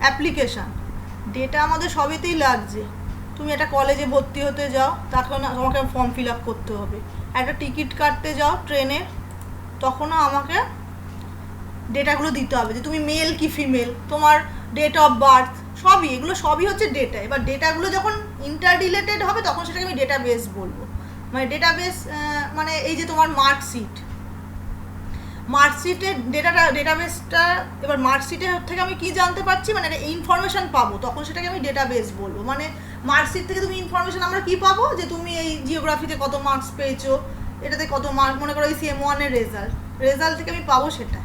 Application, data আমাদের সবেতেই লাগছে। তুমি একটা কলেজে ভর্তি হতে যাও, তখন তোমাকে ফর্ম ফিল আপ করতে হবে। একটা টিকিট কাটতে যাও ট্রেনের, তখনও আমাকে ডেটাগুলো দিতে হবে যে তুমি মেল কি ফিমেল, তোমার ডেট অফ বার্থ, সবই এগুলো সবই হচ্ছে ডেটা। এবার ডেটাগুলো যখন ইন্টার রিলেটেড হবে তখন সেটাকে আমি ডেটাবেস বলবো। মানে ডেটাবেস মানে এই যে তোমার মার্কশিটের ডেটাবেসটা, এবার মার্কশিটের থেকে আমি কি জানতে পারছি, মানে একটা ইনফরমেশান পাবো, তখন সেটাকে আমি ডেটাবেস বলবো। মানে মার্কশিট থেকে তুমি ইনফরমেশান আমরা কি পাবো, যে তুমি এই জিওগ্রাফিতে কত মার্কস পেয়েছো, এটাতে কত মার্ক, মনে করো এই CM1-এর রেজাল্ট থেকে আমি পাবো সেটা।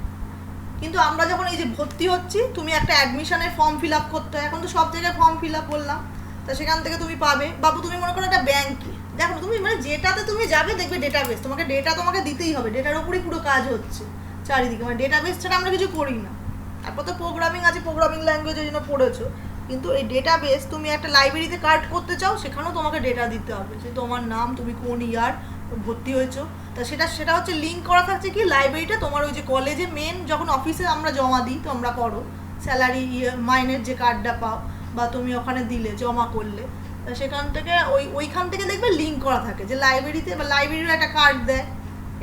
কিন্তু আমরা যখন এই যে ভর্তি হচ্ছি, তুমি একটা অ্যাডমিশনের ফর্ম ফিল আপ করতে হয়, এখন তো সব জায়গায় ফর্ম ফিল আপ করলাম, তা সেখান থেকে তুমি পাবে। বাবু তুমি মনে করো একটা ব্যাংকে, দেখো তুমি মানে যেটাতে তুমি যাবে দেখবে ডেটাবেস, তোমাকে দিতেই হবে, ডেটার ওপরই পুরো কাজ হচ্ছে চারিদিকে। মানে ডেটাবেস ছাড়া আমরা কিছু করি না। তারপর তো প্রোগ্রামিং আছে, প্রোগ্রামিং ল্যাঙ্গুয়েজের জন্য পড়েছো, কিন্তু এই ডেটাবেস তুমি একটা লাইব্রেরিতে কার্ড করতে চাও, সেখানেও তোমাকে ডেটা দিতে হবে, যে তোমার নাম, তুমি কোন ইয়ার ভর্তি হয়েছো, তা সেটা হচ্ছে লিঙ্ক করা থাকছে কি লাইব্রেরিটা তোমার ওই যে কলেজে মেন যখন অফিসে আমরা জমা দিই, তোমরা করো স্যালারি মাইনের যে কার্ডটা পাও, বা তুমি ওখানে দিলে জমা করলে, তা সেখান থেকে ওইখান থেকে দেখবে লিঙ্ক করা থাকে যে লাইব্রেরিতে, বা লাইব্রেরির একটা কার্ড দেয়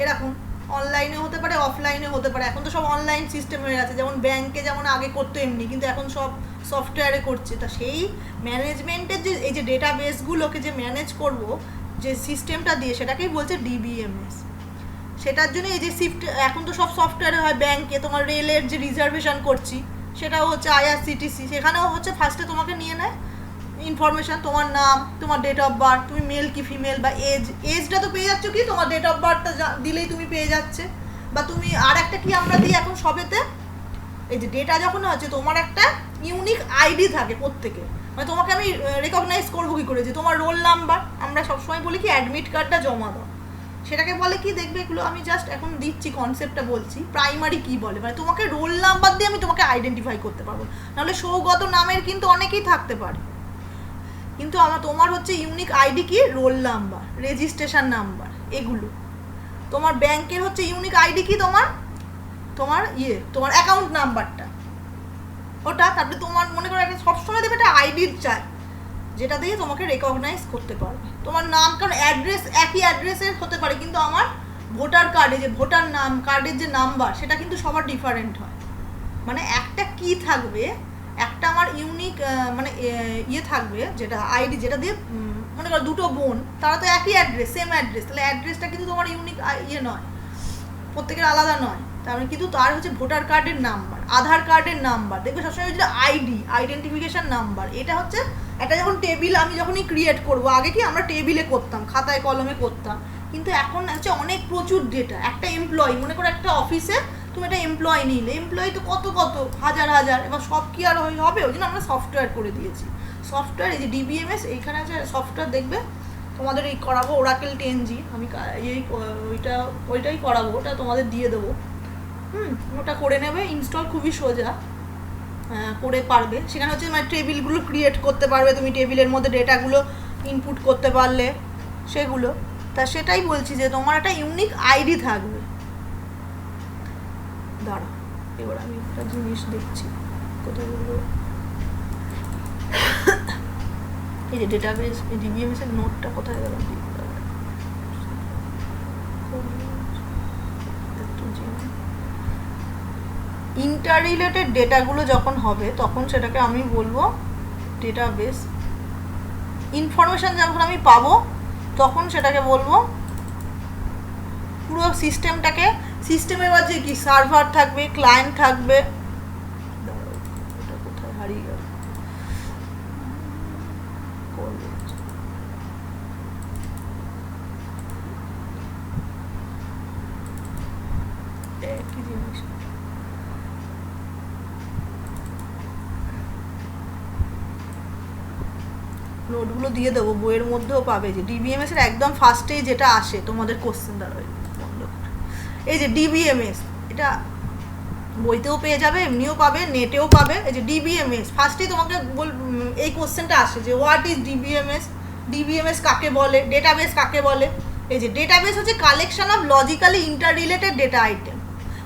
এরকম, অনলাইনে হতে পারে অফলাইনে হতে পারে। এখন তো সব অনলাইন সিস্টেম হয়ে গেছে, যেমন ব্যাংকে যেমন আগে করতো এমনি, কিন্তু এখন সব সফটওয়্যারে করছে। তা সেই ম্যানেজমেন্টের যে এই যে ডেটাবেসগুলোকে যে ম্যানেজ করব যে সিস্টেমটা দিয়ে, সেটাকেই বলছে DBMS। সেটার জন্য এই যে এখন তো সব সফটওয়্যারে হয়, ব্যাংকে তোমার রেলের যে রিজার্ভেশন করছি সেটাও হচ্ছে IRCTC, সেখানেও হচ্ছে ফার্স্টে তোমাকে নিয়ে নেয় ইনফরমেশান, তোমার নাম, তোমার ডেট অফ বার্থ, তুমি মেল কি ফিমেল, বা এজটা তো পেয়ে যাচ্ছ কি, তোমার ডেট অফ বার্থটা দিলেই তুমি পেয়ে যাচ্ছে। বা তুমি আর একটা কি আমরা দিই এখন সবেতে, এই যে ডেটা যখন হচ্ছে তোমার একটা ইউনিক আইডি থাকে প্রত্যেকে, মানে তোমাকে আমি রেকগনাইজ করবো কী করে, যে তোমার রোল নাম্বার, আমরা সবসময় বলি কি অ্যাডমিট কার্ডটা জমা দাও, সেটাকে বলে কি, দেখবে এগুলো আমি জাস্ট এখন দিচ্ছি কনসেপ্টটা বলছি, প্রাইমারি কি বলে, মানে তোমাকে রোল নাম্বার দিয়ে আমি তোমাকে আইডেন্টিফাই করতে পারবো। নাহলে সৌগত নামের কিন্তু অনেকেই থাকতে পারে, কিন্তু তোমার হচ্ছে ইউনিক আইডি কি, রোল নাম্বার, রেজিস্ট্রেশন নাম্বার, এগুলো। তোমার ব্যাংকের হচ্ছে ইউনিক আইডি কি, তোমার তোমার অ্যাকাউন্ট নাম্বারটা ওটা, তারপরে তোমার মনে করো একটা সবসময় দেবে একটা আইডির চাই, যেটা দিয়ে তোমাকে রেকগনাইজ করতে পারবে তোমার নাম। কারণ অ্যাড্রেস একই অ্যাড্রেসের হতে পারে, কিন্তু আমার ভোটার কার্ডে যে ভোটার নাম কার্ডের যে নাম্বার, সেটা কিন্তু সবার ডিফারেন্ট হয়। মানে একটা কি থাকবে, একটা আমার ইউনিক মানে থাকবে, যেটা আইডি, যেটা দিয়ে মনে করো দুটো বোন, তারা তো একই অ্যাড্রেস, সেম অ্যাড্রেস, তাহলে অ্যাড্রেসটা কিন্তু তোমার ইউনিক নয়, প্রত্যেকের আলাদা নয়। তার মানে কিন্তু তার হচ্ছে ভোটার কার্ডের নাম্বার, আধার কার্ডের নাম্বার, দেখবে সবসময় যেটা আইডেন্টিফিকেশন নাম্বার, এটা হচ্ছে একটা যখন টেবিল আমি যখনই ক্রিয়েট করবো, আগে কি আমরা টেবিলে করতাম, খাতায় কলমে করতাম, কিন্তু এখন হচ্ছে অনেক প্রচুর ডেটা। একটা এমপ্লয়ি, মনে করো একটা অফিসে তুমি একটা এমপ্লয়ি নিলে, এমপ্লয়ি তো কত হাজার, এবার সব কি আর হবে, ওই জন্য আমরা সফটওয়্যার করে দিয়েছি। সফটওয়্যার এই যে DBMS, এইখানে আছে সফটওয়্যার, দেখবে তোমাদের এই করাবো ওরাকেল 10G, আমি ওইটাই করাবো, ওটা তোমাদের দিয়ে দেবো। ওটা করে নেবে, ইনস্টল খুবই সোজা, করে পারবে। সেখানে হচ্ছে মানে টেবিলগুলো ক্রিয়েট করতে পারবে, তুমি টেবিলের মধ্যে ডেটাগুলো ইনপুট করতে পারলে সেগুলো। তা সেটাই বলছি যে তোমার একটা ইউনিক আইডি থাকবে। দাঁড়া, এবার আমি একটা জিনিস দেখছি কোথায় বলবো, এই যে ডেটাবেস DBMS এর নোটটা কোথায় গেল, ইন্টার রিলেটেড ডেটাগুলো যখন হবে তখন সেটাকে আমি বলবো ডেটাবেস। ইনফরমেশান যখন আমি পাবো তখন সেটাকে বলবো পুরো সিস্টেমটাকে, সিস্টেমের মাঝে কি সার্ভার থাকবে, ক্লায়েন্ট থাকবে, এটা কোথায় হারিয়ে গেল, একই জিনিস। নোটগুলো দিয়ে দেবো, বইয়ের মধ্যেও পাবে, যে DBMS এর একদম ফার্স্টেই যেটা আসে তোমাদের কোশ্চেন দাঁড়াবে বন্ধ করে, এই যে DBMS, এটা বইতেও পেয়ে যাবে, এমনিও পাবে, নেটেও পাবে। এই যে DBMS ফার্স্টেই তোমাকে এই কোশ্চেনটা আসে যে হোয়াট ইজ DBMS, DBMS কাকে বলে, ডেটাবেস কাকে বলে। এই যে ডেটাবেস হচ্ছে collection of logically inter related data item,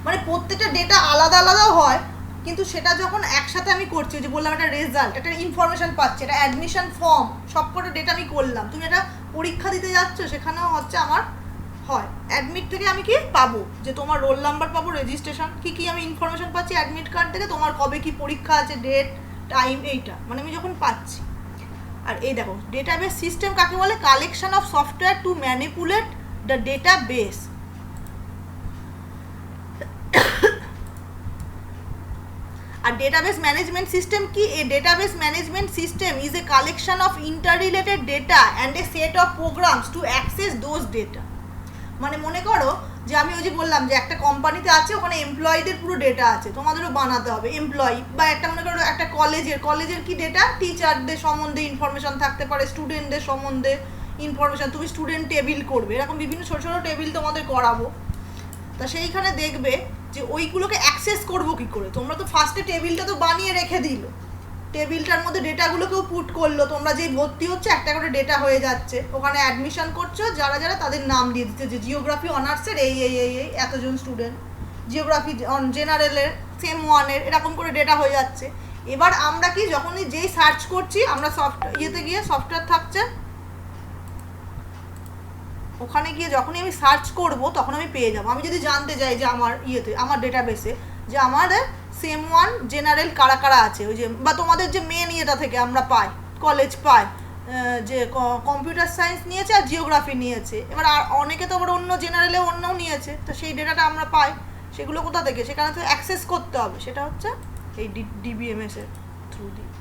মানে প্রত্যেকটা ডেটা আলাদা আলাদাও হয়, কিন্তু সেটা যখন একসাথে আমি করছি, যে বললাম একটা রেজাল্ট, একটা ইনফরমেশন পাচ্ছি, একটা অ্যাডমিশন ফর্ম, সবকটা ডেটা আমি করলাম, তুমি একটা পরীক্ষা দিতে যাচ্ছ, সেখানেও হচ্ছে আমার হয় অ্যাডমিট থেকে আমি কি পাবো, যে তোমার রোল নাম্বার পাবো, রেজিস্ট্রেশন, কি আমি ইনফরমেশন পাচ্ছি অ্যাডমিট কার্ড থেকে, তোমার কবে কি পরীক্ষা আছে, ডেট টাইম, এইটা মানে আমি যখন পাচ্ছি। আর এই দেখো ডেটাবেস সিস্টেম কাকে বলে? Collection of software to manipulate the database. আর ডেটাবেস ম্যানেজমেন্ট সিস্টেম কি? A database management system is a collection of interrelated data and a set of programs to access those data. মানে মনে করো যে আমি ওই যে বললাম যে একটা কোম্পানিতে আছে, ওখানে এমপ্লয়ীদের পুরো ডেটা আছে, তোমাদেরও বানাতে হবে এমপ্লয়ি, বা একটা মনে করো একটা কলেজের কি ডেটা, টিচারদের সম্বন্ধে ইনফরমেশন থাকতে পারে, স্টুডেন্টদের সম্বন্ধে ইনফরমেশন, তুমি স্টুডেন্ট টেবিল করবে, এরকম বিভিন্ন ছোটো ছোটো টেবিল তোমাদের করাবো। তা সেইখানে দেখবে যে ওইগুলোকে অ্যাক্সেস করবো কী করে। তোমরা তো ফার্স্টে টেবিলটা তো বানিয়ে রেখে দিল, টেবিলটার মধ্যে ডেটাগুলোকেও পুট করলো, তোমরা যেই ভর্তি হচ্ছে একটা করে ডেটা হয়ে যাচ্ছে, ওখানে অ্যাডমিশন করছো, যারা যারা তাদের নাম দিয়ে দিচ্ছে, যে জিওগ্রাফি অনার্সের এই এই এই এই এতজন স্টুডেন্ট, জিওগ্রাফি জেনারেলের সেম ওয়ানের, এরকম করে ডেটা হয়ে যাচ্ছে। এবার আমরা কি যখনই যেই সার্চ করছি, আমরা ইয়েতে গিয়ে সফটওয়্যার থাকছে, ওখানে গিয়ে যখনই আমি সার্চ করব তখন আমি পেয়ে যাবো। আমি যদি জানতে চাই যে আমার আমার ডেটাবেসে যে আমাদের সেম ওয়ান জেনারেল কারা কারা আছে, ওই যে বা তোমাদের যে মেন ইয়েটা থেকে আমরা পাই, কলেজ পাই, যে কম্পিউটার সায়েন্স নিয়েছে আর জিওগ্রাফি নিয়েছে, এবার আর অনেকে তো আবার অন্য জেনারেলে অন্যও নিয়েছে, তো সেই ডেটাটা আমরা পাই, সেগুলো কোথা থেকে? সেখানে তো অ্যাক্সেস করতে হবে, সেটা হচ্ছে এই ডিবিএমএস এর থ্রু দিয়ে।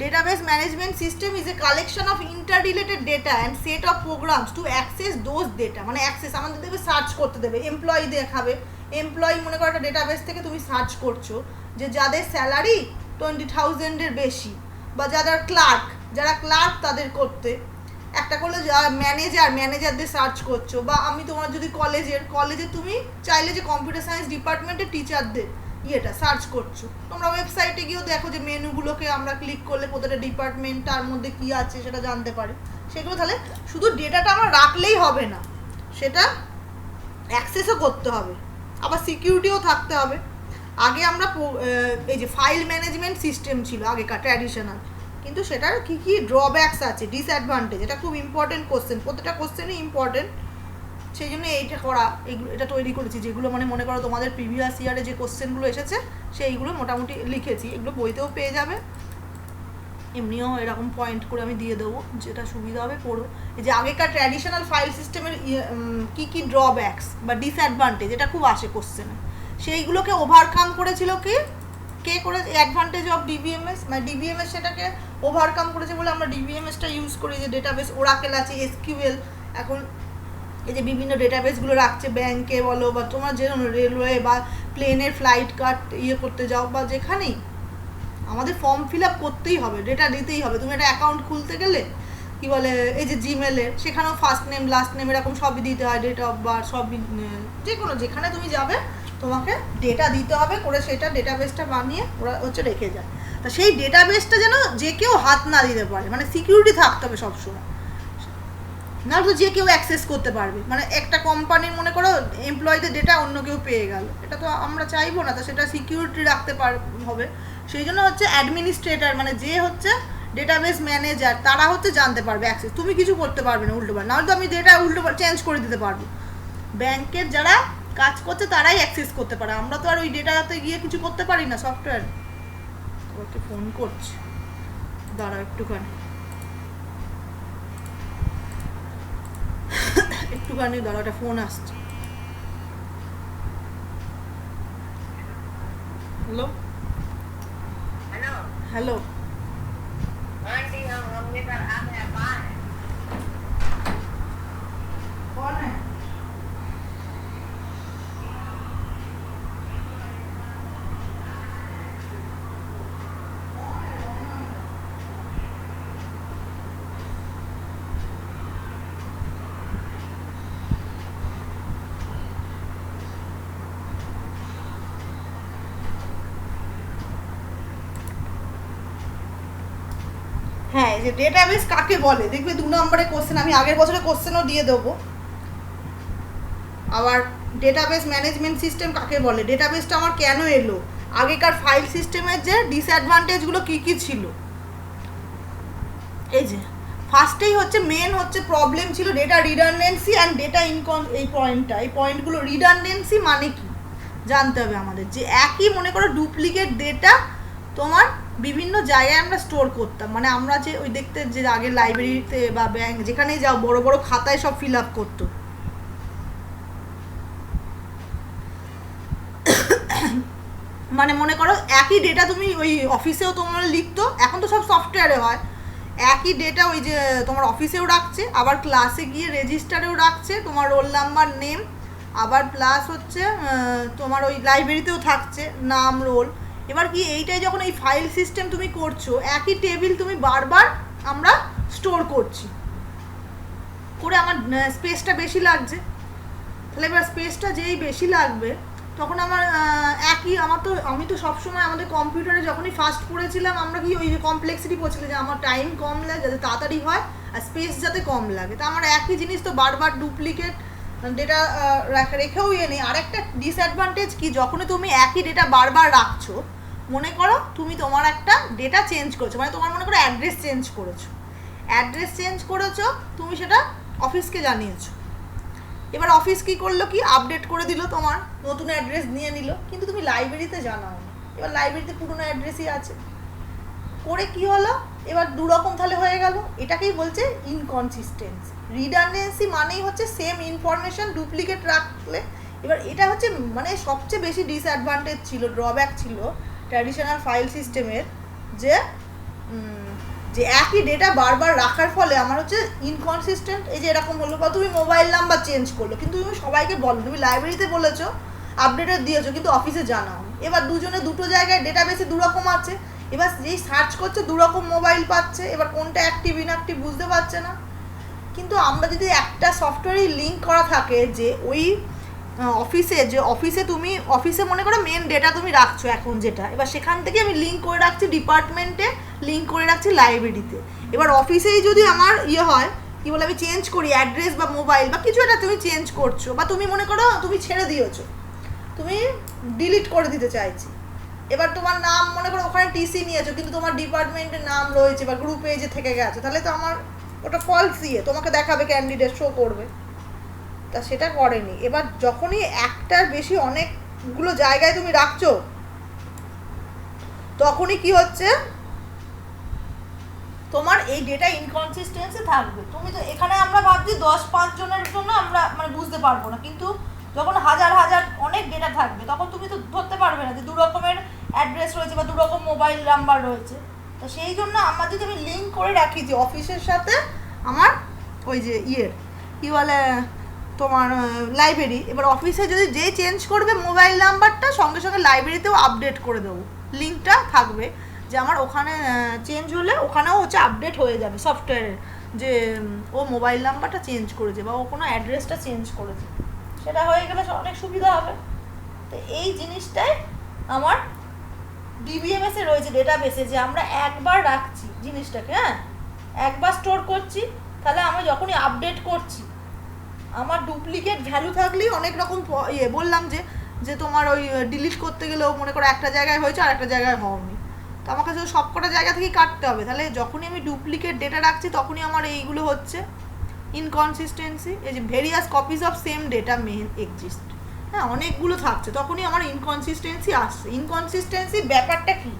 Database management system is a collection of interrelated data and set of programs to access those data. মানে অ্যাক্সেস আমাদের দেবে, সার্চ করতে দেবে, এমপ্লয়ি দেখাবে, এমপ্লয়ি মনে করো একটা ডেটাবেস থেকে তুমি সার্চ করছো যে যাদের স্যালারি 20,000-এর বেশি, বা যারা ক্লার্ক তাদের করতে একটা করলে, ম্যানেজারদের সার্চ করছো, বা আমি তোমার যদি কলেজে তুমি চাইলে যে কম্পিউটার সায়েন্স ডিপার্টমেন্টের টিচারদের ইয়েটা সার্চ করছো, তোমরা ওয়েবসাইটে গিয়েও দেখো যে মেনুগুলোকে আমরা ক্লিক করলে প্রতিটা ডিপার্টমেন্ট তার মধ্যে কী আছে সেটা জানতে পারি। সেগুলো তাহলে শুধু ডেটাটা আমার রাখলেই হবে না, সেটা অ্যাক্সেসও করতে হবে, আবার সিকিউরিটিও থাকতে হবে। আগে আমরা এই যে ফাইল ম্যানেজমেন্ট সিস্টেম ছিল আগেকার ট্র্যাডিশনাল, কিন্তু সেটার কী কী ড্রব্যাকস আছে, ডিসঅ্যাডভান্টেজ, এটা খুব ইম্পর্টেন্ট কোশ্চেন, প্রত্যেকটা কোশ্চেনই ইম্পর্টেন্ট, সেই জন্য এটা তৈরি করেছি, যেগুলো মানে মনে করো তোমাদের প্রিভিয়াস ইয়ারে যে কোশ্চেনগুলো এসেছে সেইগুলো মোটামুটি লিখেছি, এগুলো বইতেও পেয়ে যাবে, এমনিও এরকম পয়েন্ট করে আমি দিয়ে দেবো, যেটা সুবিধা হবে পড়ো। এই যে আগেকার ট্র্যাডিশনাল ফাইল সিস্টেমের কী কী ড্রব্যাকস বা ডিসঅ্যাডভান্টেজ, এটা খুব আসে কোশ্চেনে, সেইগুলোকে ওভারকাম করেছিল কে করে? অ্যাডভান্টেজ অফ ডিবিএমএস, মানে ডিবিএমএস সেটাকে ওভারকাম করেছে বলে আমরা ডিবিএমএসটা ইউজ করি, যে ডেটাবেস ওরাকেল আছে, এসকিউএল, এখন এই যে বিভিন্ন ডেটাবেসগুলো রাখছে, ব্যাংকে বলো বা তোমার যে রেলওয়ে বা প্লেনের ফ্লাইট কার্ড করতে যাও, বা যেখানেই আমাদের ফর্ম ফিল আপ করতেই হবে, ডেটা দিতেই হবে। তুমি একটা অ্যাকাউন্ট খুলতে গেলে কি বলে, এই যে জিমেলের, সেখানেও ফার্স্ট নেম লাস্ট নেম এরকম সবই দিতে হয়, ডেট অফ বার্থ সবই, যে কোনো যেখানে তুমি যাবে তোমাকে ডেটা দিতে হবে করে, সেটা ডেটাবেসটা বানিয়ে ওরা হচ্ছে রেখে যায়। তা সেই ডেটাবেসটা যেন যে কেউ হাত না দিতে পারে, মানে সিকিউরিটি থাকতে হবে সবসময়, না তো যে কেউ অ্যাক্সেস করতে পারবে। মানে একটা কোম্পানির মনে করো এমপ্লয়ীদের ডেটা অন্য কেউ পেয়ে গেল, এটা তো আমরা চাইবো না, তো সেটা সিকিউরিটি রাখতে হবে। সেই জন্য হচ্ছে অ্যাডমিনিস্ট্রেটর, মানে যে হচ্ছে ডেটাবেস ম্যানেজার, তারা হচ্ছে জানতে পারবে অ্যাক্সেস, তুমি কিছু করতে পারবে না উল্টোপাল্টা, নাহলে তো আমি ডেটা উল্টোপাল্টা চেঞ্জ করে দিতে পারবো। ব্যাংকের যারা কাজ করছে তারাই অ্যাক্সেস করতে পারে, আমরা তো আর ওই ডেটাতে গিয়ে কিছু করতে পারি না। সফটওয়্যার ওকে ফোন করছে, দাঁড়াও একটুখানি দাঁড়াও, একটা ফোন আসছে। হ্যালো হ্যালো, कौन है? হ্যাঁ, যে ডেটাবেস কাকে বলে দেখবে 2 নম্বরে কোশ্চেন, আমি আগের বছরের কোশ্চেনও দিয়ে দেবো। আবার ডেটাবেস ম্যানেজমেন্ট সিস্টেম কাকে বলে, ডেটাবেসটা আমার কেন এলো, আগেকার ফাইল সিস্টেমের যে ডিসঅ্যাডভান্টেজগুলো কী কী ছিল। এই যে ফার্স্টেই হচ্ছে মেন হচ্ছে প্রবলেম ছিল ডেটা রিডান্ডেন্সি অ্যান্ড ডেটা এই পয়েন্টগুলো রিডান্ডেন্সি মানে কি জানতে হবে আমাদের, যে একই মনে করো ডুপ্লিকেট ডেটা তোমার বিভিন্ন জায়গায় আমরা স্টোর করতাম, মানে আমরা যে ওই দেখতে যে আগে লাইব্রেরিতে বা ব্যাংক যেখানেই যাও বড় বড় খাতায় সব ফিল আপ করতো, মানে মনে করো একই ডেটা তুমি ওই অফিসেও তোমার লিখতো, এখন তো সব সফটওয়্যারে হয়, একই ডেটা ওই যে তোমার অফিসেও রাখছে, আবার ক্লাসে গিয়ে রেজিস্টারেও রাখছে তোমার রোল নাম্বার নেম, আবার প্লাস হচ্ছে তোমার ওই লাইব্রেরিতেও থাকছে নাম রোল। এবার কি এইটাই যখন এই ফাইল সিস্টেম তুমি করছো, একই টেবিল তুমি বারবার আমরা স্টোর করছি করে আমার স্পেসটা বেশি লাগছে, তাহলে এবার স্পেসটা যেই বেশি লাগবে তখন আমার আমি তো সবসময় আমাদের কম্পিউটারে যখনই ফার্স্ট পড়েছিলাম আমরা কি ওই যে কমপ্লেক্সিটি পড়ছিলাম যে আমার টাইম কম লাগে যাতে তাড়াতাড়ি হয় আর স্পেস যাতে কম লাগে, তা আমার একই জিনিস তো বারবার ডুপ্লিকেট ডেটা রেখেও নেই। আরেকটা ডিসঅ্যাডভান্টেজ কি, যখনই তুমি একই ডেটা বারবার রাখছো, মনে করো তুমি তোমার একটা ডেটা চেঞ্জ করেছো, মানে তোমার মনে করো অ্যাড্রেস চেঞ্জ করেছো, তুমি সেটা অফিসকে জানিয়েছো, এবার অফিস কি করলো কি আপডেট করে দিল, তোমার নতুন অ্যাড্রেস নিয়ে নিল, কিন্তু তুমি লাইব্রেরিতে জানাও না, এবার লাইব্রেরিতে পুরনো অ্যাড্রেসই আছে, করে কি হলো এবার দুরকম তাহলে হয়ে গেল, এটাকেই বলছে ইনকনসিস্টেন্সি। রিডান্ডেন্সি মানেই হচ্ছে সেম ইনফরমেশন ডুপ্লিকেট রাখলে, এবার এটা হচ্ছে মানে সবচেয়ে বেশি ডিসঅ্যাডভান্টেজ ছিল, ড্রব্যাক ছিল ট্র্যাডিশনাল ফাইল সিস্টেমের, যে একই ডেটা বারবার রাখার ফলে আমার হচ্ছে ইনকনসিস্টেন্ট, এই যে এরকম হলো, বা তুমি মোবাইল নাম্বার চেঞ্জ করলো কিন্তু তুমি সবাইকে বলো, তুমি লাইব্রেরিতে বলেছো আপডেটেড দিয়েছো কিন্তু অফিসে জানাও, এবার দুজনে দুটো জায়গায় ডেটাবেসে দুরকম আছে, এবার যেই সার্চ করছে দুরকম মোবাইল পাচ্ছে, এবার কোনটা অ্যাক্টিভ ইনঅ্যাক্টিভ বুঝতে পারছে না। কিন্তু আমরা যদি একটা সফটওয়্যারে লিঙ্ক করা থাকে যে ওই অফিসে তুমি অফিসে মনে করো মেন ডেটা তুমি রাখছো এখন যেটা, এবার সেখান থেকে আমি লিঙ্ক করে রাখছি ডিপার্টমেন্টে, লিঙ্ক করে রাখছি লাইব্রেরিতে, এবার অফিসেই যদি আমার হয় কি বলে আমি চেঞ্জ করি অ্যাড্রেস বা মোবাইল বা কিছু একটা তুমি চেঞ্জ করছো, বা তুমি মনে করো তুমি ছেড়ে দিয়েছো, তুমি ডিলিট করে দিতে চাইছি, এবার তোমার নাম মনে করো ওখানে টিসি নিয়েছো কিন্তু তোমার ডিপার্টমেন্টের নাম রয়েছে বা গ্রুপ পেজে থেকে গেছে, তাহলে তো আমার ওটা ফলস তোমাকে দেখাবে ক্যান্ডিডেট শো করবে, তা সেটা করেনি। এবার যখনই একটার বেশি অনেকগুলো জায়গায় তুমি রাখছো তখনই কি হচ্ছে তোমার এই ডেটা ইনকনসিস্টেন্সি থাকবে। তুমি তো এখানে আমরা ভাবছি 10-5 জনের জন্য আমরা মানে বুঝতে পারবো না, কিন্তু যখন হাজার হাজার অনেক ডেটা থাকবে তখন তুমি তো ধরতে পারবে না যে দু রকমের অ্যাড্রেস রয়েছে বা দু রকম মোবাইল নাম্বার রয়েছে, তো সেই জন্য আমরা যদি আমি লিঙ্ক করে রাখি যে অফিসের সাথে আমার ওই যে কি বলে তোমার লাইব্রেরি, এবার অফিসে যদি যেই চেঞ্জ করবে মোবাইল নাম্বারটা সঙ্গে সঙ্গে লাইব্রেরিতেও আপডেট করে দেবো, লিঙ্কটা থাকবে যে আমার ওখানে চেঞ্জ হলে ওখানেও হচ্ছে আপডেট হয়ে যাবে সফটওয়্যারের যে ও মোবাইল নাম্বারটা চেঞ্জ করেছে বা ও কোনো অ্যাড্রেসটা চেঞ্জ করেছে, সেটা হয়ে গেলে অনেক সুবিধা হবে। তো এই জিনিসটাই আমার ডিবিএমএসে রয়েছে ডেটাবেসে, যে আমরা একবার রাখছি জিনিসটাকে, হ্যাঁ একবার স্টোর করছি, তাহলে আমি যখনই আপডেট করছি আমার ডুপ্লিকেট ভ্যালু থাকলেই অনেক রকম বললাম যে তোমার ওই ডিলিট করতে গেলেও মনে করো একটা জায়গায় হয়েছে আর একটা জায়গায় হয়নি, তো আমাকে তো সবকটা জায়গা থেকেই কাটতে হবে, তাহলে যখনই আমি ডুপ্লিকেট ডেটা রাখছি তখনই আমার এইগুলো হচ্ছে ইনকনসিস্টেন্সি। এই যে various copies of same data May exist, হ্যাঁ অনেকগুলো থাকছে তখনই আমার ইনকনসিস্টেন্সি আসছে। ইনকনসিস্টেন্সি ব্যাপারটা কি,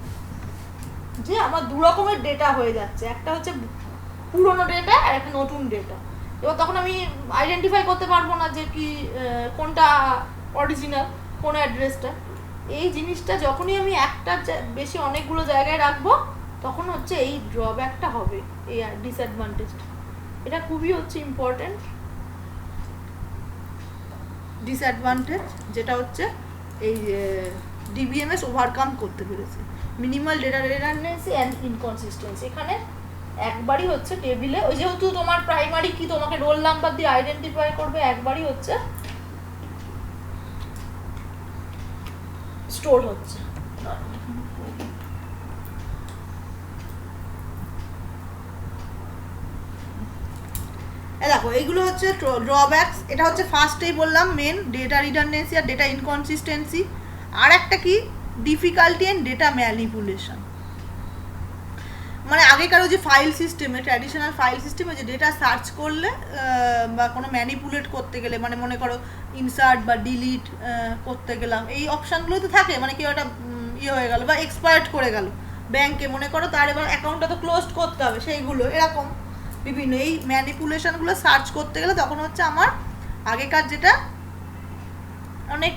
যে আমার দু রকমের ডেটা হয়ে যাচ্ছে, একটা হচ্ছে পুরনো ডেটা আর একটা নতুন ডেটা, এবার তখন আমি আইডেন্টিফাই করতে পারবো না যে কি কোনটা অরিজিনাল কোন অ্যাড্রেসটা। এই জিনিসটা যখনই আমি একটা বেশি অনেকগুলো জায়গায় রাখবো তখন হচ্ছে এই ড্রব্যাকটা হবে, এই ডিসঅ্যাডভান্টেজটা, এটা খুবই হচ্ছে ইম্পর্টেন্ট ডিসঅ্যাডভান্টেজ, যেটা হচ্ছে এই ডিবিএমএস ওভারকাম করতে পেরেছে। Minimal data redundancy and inconsistency, এখানে একবারই হচ্ছে টেবিলে ওই যেহেতু তোমার প্রাইমারি কি তোমাকে রোল নাম্বার দিয়ে আইডেন্টিফাই করবে, একবারই হচ্ছে স্টোর হচ্ছে। দেখো এইগুলো হচ্ছে ড্রব্যাকস, এটা হচ্ছে ফার্স্টেই বললাম মেন ডেটা রিডান্ডেন্সি আর ডেটা ইনকনসিস্টেন্সি। আর একটা কি ডিফিকাল্টি অ্যান্ড ডেটা ম্যানিপুলেশন। মানে আগেকার যে ফাইল সিস্টেমে, ট্র্যাডিশনাল ফাইল সিস্টেমে যে ডেটা সার্চ করলে বা কোনো ম্যানিপুলেট করতে গেলে, মানে মনে করো ইনসার্ট বা ডিলিট করতে গেলাম, এই অপশানগুলো তো থাকে। মানে কেউ একটা ইয়ে হয়ে গেল বা এক্সপায়ার্ড করে গেল ব্যাংকে, মনে করো তার এবার অ্যাকাউন্টটা তো ক্লোজ করতে হবে, সেইগুলো এরকম বিভিন্ন এই ম্যানিপুলেশনগুলো সার্চ করতে গেলে তখন হচ্ছে আমার আগেকার যেটা অনেক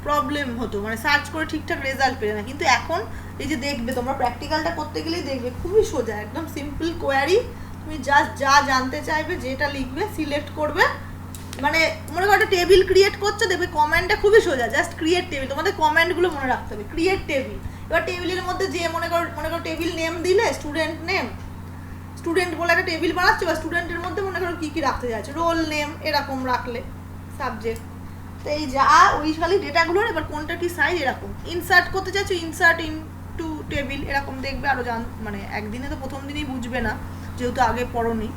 প্রবলেম হতো, মানে সার্চ করে ঠিকঠাক রেজাল্ট পেলে না। কিন্তু এখন এই যে দেখবে তোমরা প্র্যাকটিক্যালটা করতে গেলেই দেখবে খুবই সোজা, একদম সিম্পল কোয়ারি, তুমি জাস্ট যা জানতে চাইবে যেটা লিখবে সিলেক্ট করবে। মানে মনে করো একটা টেবিল ক্রিয়েট করছো, দেখবে কমেন্টটা খুবই সোজা, জাস্ট ক্রিয়েট টেবিল। তোমাদের কমেন্টগুলো মনে রাখতে হবে, ক্রিয়েট টেবিল। এবার টেবিলের মধ্যে যে মনে করো টেবিল নেম দিলে, স্টুডেন্ট নেম, স্টুডেন্ট বলে একটা টেবিল বানাচ্ছে, বা স্টুডেন্টের মধ্যে মনে করো কী কী রাখতে চাইছো, রোল নেম এরকম রাখলে, সাবজেক্ট। তো এই যা ওই খালি ডেটাগুলোর এবার কোনটা কি সাইজ এরকম ইনসার্ট করতে চাইছো, ইনসার্ট ইন টু টেবিল এরকম দেখবে। আরও মানে একদিনে তো প্রথম দিনই বুঝবে না, যেহেতু আগে পড়োনি,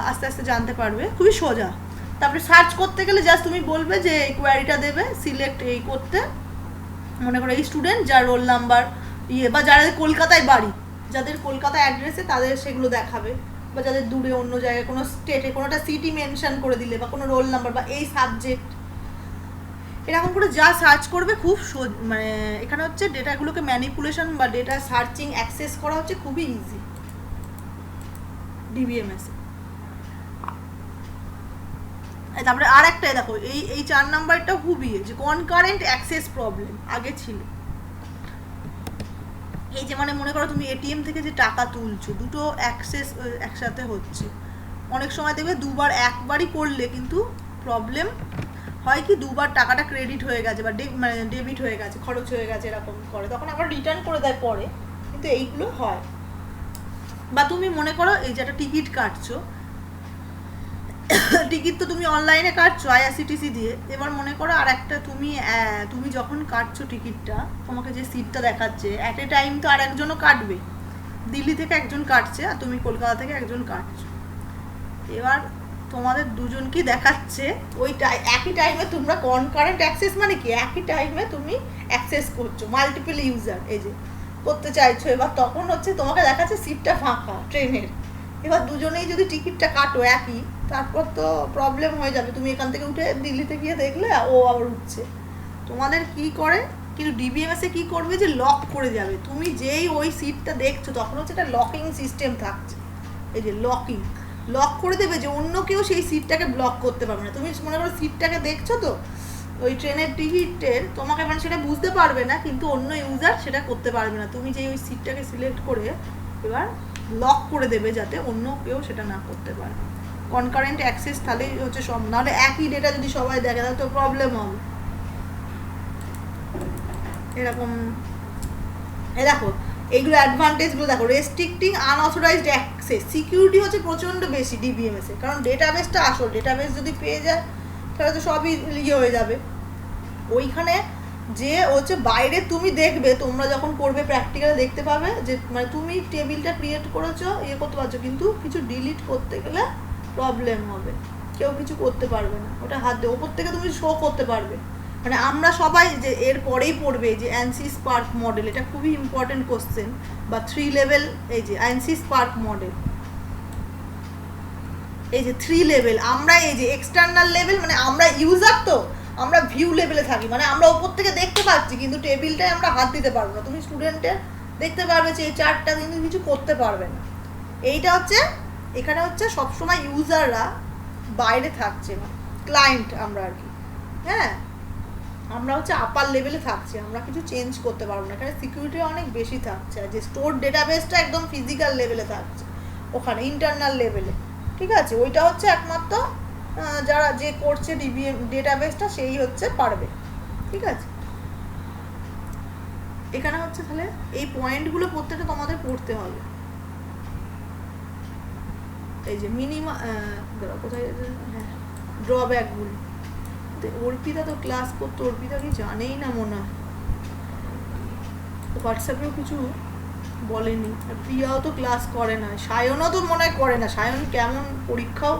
আস্তে আস্তে জানতে পারবে, খুবই সোজা। তারপরে সার্চ করতে গেলে জাস্ট তুমি বলবে যে এই কোয়ারিটা দেবে, সিলেক্ট এই করতে, মনে করো এই স্টুডেন্ট যার রোল নাম্বার বা যাদের কলকাতায় বাড়ি, যাদের কলকাতা অ্যাড্রেসে তাদের সেগুলো দেখাবে, বা যাদের দূরে অন্য জায়গায় কোনো স্টেটে কোনোটা সিটি মেনশন করে দিলে, বা কোনো রোল নাম্বার বা এই সাবজেক্ট, এরকম করে যা সার্চ করবে খুব মানে এখানে হচ্ছে ডেটাগুলোকে ম্যানিপুলেশন বা ডেটা সার্চিং অ্যাক্সেস করা হচ্ছে খুবই ইজি ডিবিএমএস। তারপরে আর একটাই দেখো, এই 4 নাম্বারটা খুবই যে কনকারেন্ট অ্যাক্সেস প্রবলেম আগে ছিল। এই যে মানে মনে করো তুমি এটিএম থেকে যে টাকা তুলছো, দুটো অ্যাক্সেস একসাথে হচ্ছে, অনেক সময় দেখবে দুবার, একবারই করলে কিন্তু প্রবলেম হয় কি, দুবার টাকাটা ক্রেডিট হয়ে গেছে বা মানে ডেবিট হয়ে গেছে, খরচ হয়ে গেছে, এরকম করে, তখন আবার রিটার্ন করে দেয় পরে, কিন্তু এইগুলো হয়। বা তুমি মনে করো এই যে একটা টিকিট কাটছো, টিকিট তো তুমি অনলাইনে কাটছো আইআরসিটিসি দিয়ে, এবার মনে করো আর একটা তুমি যখন কাটছো টিকিটটা, তোমাকে যে সিটটা দেখাচ্ছে অ্যাট এ টাইম তো আর একজনও কাটবে, দিল্লি থেকে একজন কাটছে আর তুমি কলকাতা থেকে একজন কাটছো, এবার তোমাদের দুজনকে দেখাচ্ছে ওই একই টাইমে তোমরা কনকারেন্ট অ্যাক্সেস, মানে কি একই টাইমে তুমি অ্যাক্সেস করছো, মাল্টিপল ইউজার এই যে করতে চাইছো, এবার তখন হচ্ছে তোমাকে দেখাচ্ছে সিটটা ফাঁকা ট্রেনের, এবার দুজনেই যদি টিকিটটা কাটো একই, তারপর তো প্রবলেম হয়ে যাবে, তুমি এখান থেকে উঠে দিল্লিতে গিয়ে দেখলে ও আবার উঠছে। তোমাদের কি করে, কিন্তু ডিবিএমএসে কি করবে যে লক করে যাবে, তুমি যেই ওই সিটটা দেখছো তখন হচ্ছে একটা লকিং সিস্টেম থাকছে, এই যে লক করে দেবে, যে অন্য কেউ সেই সিটটাকে ব্লক করতে পারবে না। তুমি মনে করো সিটটাকে দেখছো তো ওই ট্রেনের টিকিটের, তোমাকে মানে সেটা বুঝতে পারবে না, কিন্তু অন্য ইউজার সেটা করতে পারবে না, তুমি যে ওই সিটটাকে সিলেক্ট করে এবার লক করে দেবে যাতে অন্য কেউ সেটা না করতে পারে। কনকারেন্ট অ্যাক্সেস তাহলেই হচ্ছে সব, নাহলে একই ডেটা যদি সবাই দেখে তাহলে তো প্রবলেম হবে। এরকম দেখো এইগুলো অ্যাডভান্টেজগুলো দেখো, রেস্ট্রিক্টিং আনঅথরাইজড অ্যাক্সেস, সিকিউরিটি হচ্ছে প্রচণ্ড বেশি ডিবিএমএসে, কারণ ডেটাবেসটা আসল, ডেটাবেস যদি পেয়ে যায় তাহলে তো সবই ইয়ে হয়ে যাবে। ওইখানে যে হচ্ছে বাইরে তুমি দেখবে, তোমরা যখন করবে প্র্যাকটিক্যালে দেখতে পাবে যে মানে তুমি টেবিলটা ক্রিয়েট করেছো, ইয়ে করতে পারছো, কিন্তু কিছু ডিলিট করতে গেলে প্রবলেম হবে, কেউ কিছু করতে পারবে না, ওটা হাত দিয়ে ওপর থেকে তুমি শো করতে পারবে। মানে আমরা সবাই যে এর পরেই পড়বে যে অ্যানসি স্পার্ক মডেল, এটা খুবই ইম্পর্টেন্ট কোশ্চেন, বা 3 লেভেল, এই যে অ্যানসি স্পার্ক মডেল, এই যে 3 লেভেল, আমরা এই যে এক্সটার্নাল লেভেল, মানে আমরা ইউজার তো আমরা ভিউ লেভেলে থাকি, মানে আমরা ওপর থেকে দেখতে পাচ্ছি কিন্তু টেবিলটায় আমরা হাত দিতে পারবো না, তুমি স্টুডেন্টের দেখতে পারবে যে এই চার্টটা কিন্তু কিছু করতে পারবে না। এইটা হচ্ছে এখানে হচ্ছে সবসময় ইউজাররা বাইরে থাকছে, না ক্লায়েন্ট আমরা আর কি, হ্যাঁ আমরা হচ্ছে আপার লেভেলে থাকছি, আমরা কিছু চেঞ্জ করতে পারবো না, এখানে সিকিউরিটি অনেক বেশি থাকছে, আর যে স্টোর ডেটাবেসটা একদম ফিজিক্যাল লেভেলে থাকছে, ওখানে ইন্টারনাল লেভেলে, ঠিক আছে, ওইটা হচ্ছে একমাত্র যারা যে করছে ডিবিএম ডেটাবেসটা সেই হচ্ছে পারবে, ঠিক আছে। এখানে হচ্ছে তাহলে এই পয়েন্টগুলো প্রত্যেকটা তোমাদের পড়তে হবে, এই যে মিনিমাম কোথায়, হ্যাঁ ড্রব্যাকগুলো, অর্পিতা তো ক্লাস করতো, অর্পিতা কি জানেই না মনে হয়, হোয়াটসঅ্যাপেও কিছু বলেনি, আর প্রিয়াও তো ক্লাস করে না, সায়নও তো মনে হয় করে না, সায়ন কেমন পরীক্ষাও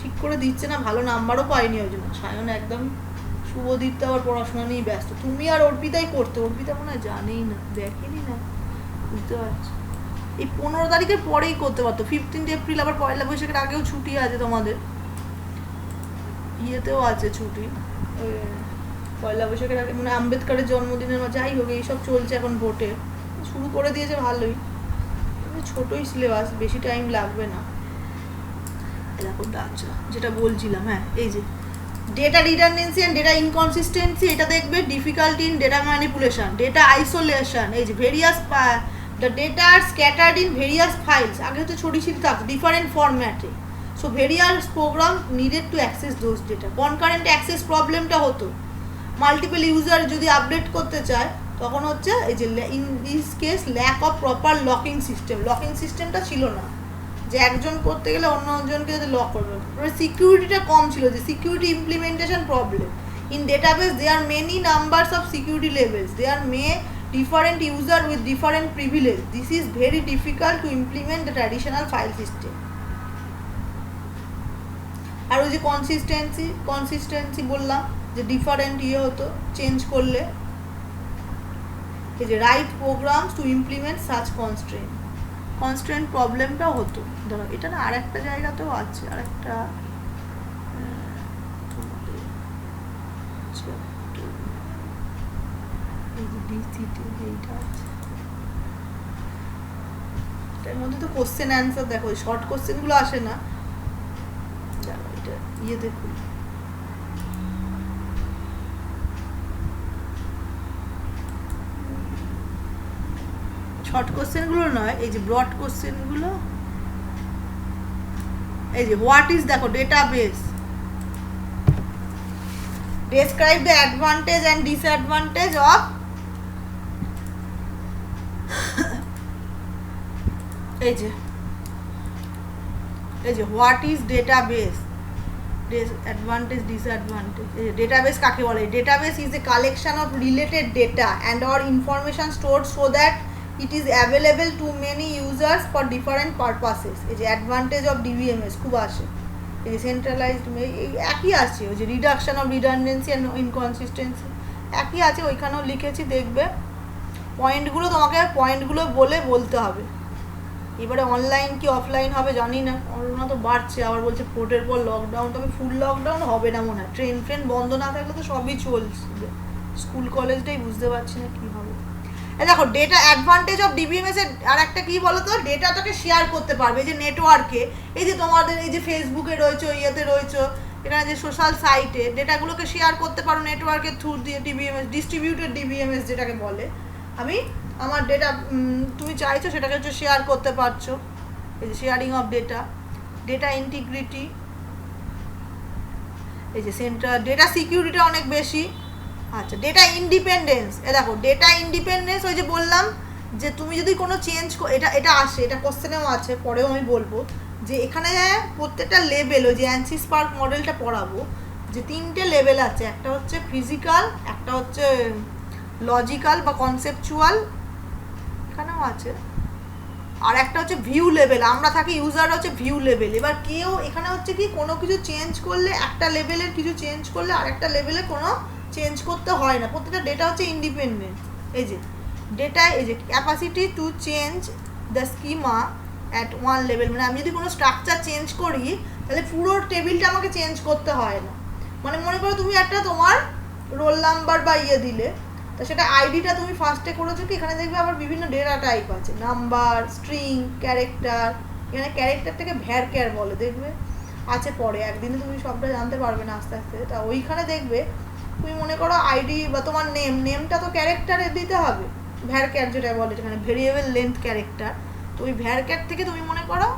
ঠিক করে দিচ্ছে না, ভালো নাম্বারও পায়নি ওই জন্য, সায়ন একদম শুভদীপ তো আবার পড়াশোনা নিয়েই ব্যস্ত, তুমি আর অর্পিতাই করতে, অর্পিতা মনে হয় জানেই না, দেখেনি না, বুঝতে পারছি। এই 15 তারিখের পরেই করতে পারতো, 15 এপ্রিল আবার পয়লা বৈশাখের আগেও ছুটি আছে তোমাদের, ইয়েতেও আছে ছুটি, পয়লা বৈশাখের আগে মানে আম্বেদকরের জন্মদিনের, যাই হোক এইসব চলছে এখন, ভোটে শুরু করে দিয়েছে ভালোই, ছোটই সিলেবাস, বেশি টাইম লাগবে না। এরকম আচ্ছা যেটা বলছিলাম, হ্যাঁ এই যে data redundancy and data inconsistency, এটা দেখবে difficulty in data manipulation, data isolation, এই যে various the data are scattered in various files, আগে হচ্ছে ছড়িয়ে থাকতো ডিফারেন্ট ফরম্যাটে, so various program needed to access those data, concurrent access প্রবলেমটা হতো, মাল্টিপল ইউজার যদি আপডেট করতে চায় তখন হচ্ছে এই যে in this case lack of proper locking system, locking সিস্টেমটা ছিল না, যে একজন করতে গেলে অন্যজনকে যাতে লক করবে, সিকিউরিটিটা কম ছিল, যে security implementation problem, in database they are many numbers of security levels, they are may different user with different privilege, this is very difficult to implement the traditional file system. আর ওই যে consistency বললাম যে different ইয়ে হতো change করলে, এই যে right programs to implement such constraint প্রবলেমটাও হতো। ধরো এটা না আর একটা জায়গাতেও আছে, আর একটা এইটা আছে, এটার মধ্যে তো কোশ্চেন অ্যান্সার দেখো, শর্ট কোশ্চেনগুলো আসে না, এটা ইয়ে দেখুন, শর্ট কোশ্চেনগুলো নয়, এই যে ব্রড কোশ্চেনগুলো, এই যে হোয়াট ইজ দেখো database, describe the advantage and disadvantage of, এই যে what is database, advantage disadvantage, database কাকে বলে, database is a collection of related data and or information stored so that it is available to many users for different purposes, এই যে advantage of DBMS খুব আসে, এই যে centralised একই আছে, ওই যে reduction of redundancy and inconsistency একই আছে, ওইখানেও লিখেছি দেখবে, পয়েন্টগুলো তোমাকে পয়েন্টগুলো বলতে হবে। এবারে অনলাইন কি অফলাইন হবে জানি না, করোনা তো বাড়ছে, আবার বলছে ভোটের পর লকডাউন, তবে ফুল লকডাউন হবে না মনে হয়, ট্রেন বন্ধ না থাকলে তো সবই চলছে, স্কুল কলেজটাই বুঝতে পারছি না কী হবে। দেখো ডেটা অ্যাডভান্টেজ অফ ডিবিএমএস এর আর একটা কী বলো তো, ডেটাটাকে শেয়ার করতে পারবে, এই যে নেটওয়ার্কে, এই যে তোমাদের এই যে ফেসবুকে রয়েছে, ইয়েতে রয়েছে, এখানে যে সোশ্যাল সাইটে ডেটাগুলোকে শেয়ার করতে পারো নেটওয়ার্কের থ্রু দিয়ে, ডিবিএমএস ডিস্ট্রিবিউটেড ডিবিএমএস যেটাকে বলে, আমি আমার ডেটা তুমি চাইছো সেটাকে হচ্ছে শেয়ার করতে পারছো, এই যে শেয়ারিং অফ ডেটা ইন্টিগ্রিটি, এই যে সেন্ট্রাল ডেটা সিকিউরিটি অনেক বেশি। আচ্ছা ডেটা ইন্ডিপেন্ডেন্স, দেখো ডেটা ইন্ডিপেন্ডেন্স, ওই যে বললাম যে তুমি যদি কোনো চেঞ্জ, এটা আসে, এটা কোশ্চেনেও আছে, পরেও আমি বলবো যে এখানে প্রত্যেকটা লেভেল, ওই যে অ্যানসি স্পার্ক মডেলটা পড়াবো, যে 3টে লেভেল আছে, একটা হচ্ছে ফিজিক্যাল, একটা হচ্ছে লজিক্যাল বা কনসেপচুয়াল, এখানেও আছে, আর একটা হচ্ছে ভিউ লেভেল, আমরা থাকি ইউজার হচ্ছে ভিউ লেভেল। এবার কেউ এখানে হচ্ছে কি কোনো কিছু চেঞ্জ করলে, একটা লেভেলের কিছু চেঞ্জ করলে আরেকটা লেভেলে কোনো চেঞ্জ করতে হয় না, প্রত্যেকটা ডেটা হচ্ছে ইন্ডিপেন্ডেন্ট। এই যে ডেটা, এই যে capacity to change the schema at one level, মানে আমি যদি কোনো স্ট্রাকচার চেঞ্জ করি তাহলে পুরো টেবিলটা আমাকে চেঞ্জ করতে হয় না, মানে মনে করো তুমি একটা তোমার রোল নাম্বার বা ইয়ে দিলে, তো সেটা আইডিটা তুমি ফার্স্টে করেছো কি, এখানে দেখবে আবার বিভিন্ন ডেটা টাইপ আছে, নাম্বার, স্ট্রিং, ক্যারেক্টার, এখানে ক্যারেক্টারটাকে ভ্যারক্যার বলে, দেখবে আছে, পরে একদিনে তুমি সবটা জানতে পারবে না আস্তে আস্তে। তা ওইখানে দেখবে তুমি মনে করো আইডি বা তোমার নেমটা তো ক্যারেক্টারে দিতে হবে, ভ্যারক্যার যেটা বলে, যেখানে ভেরিয়েবল লেন্থ ক্যারেক্টার, তো ওই ভ্যারক্যার থেকে তুমি মনে করো,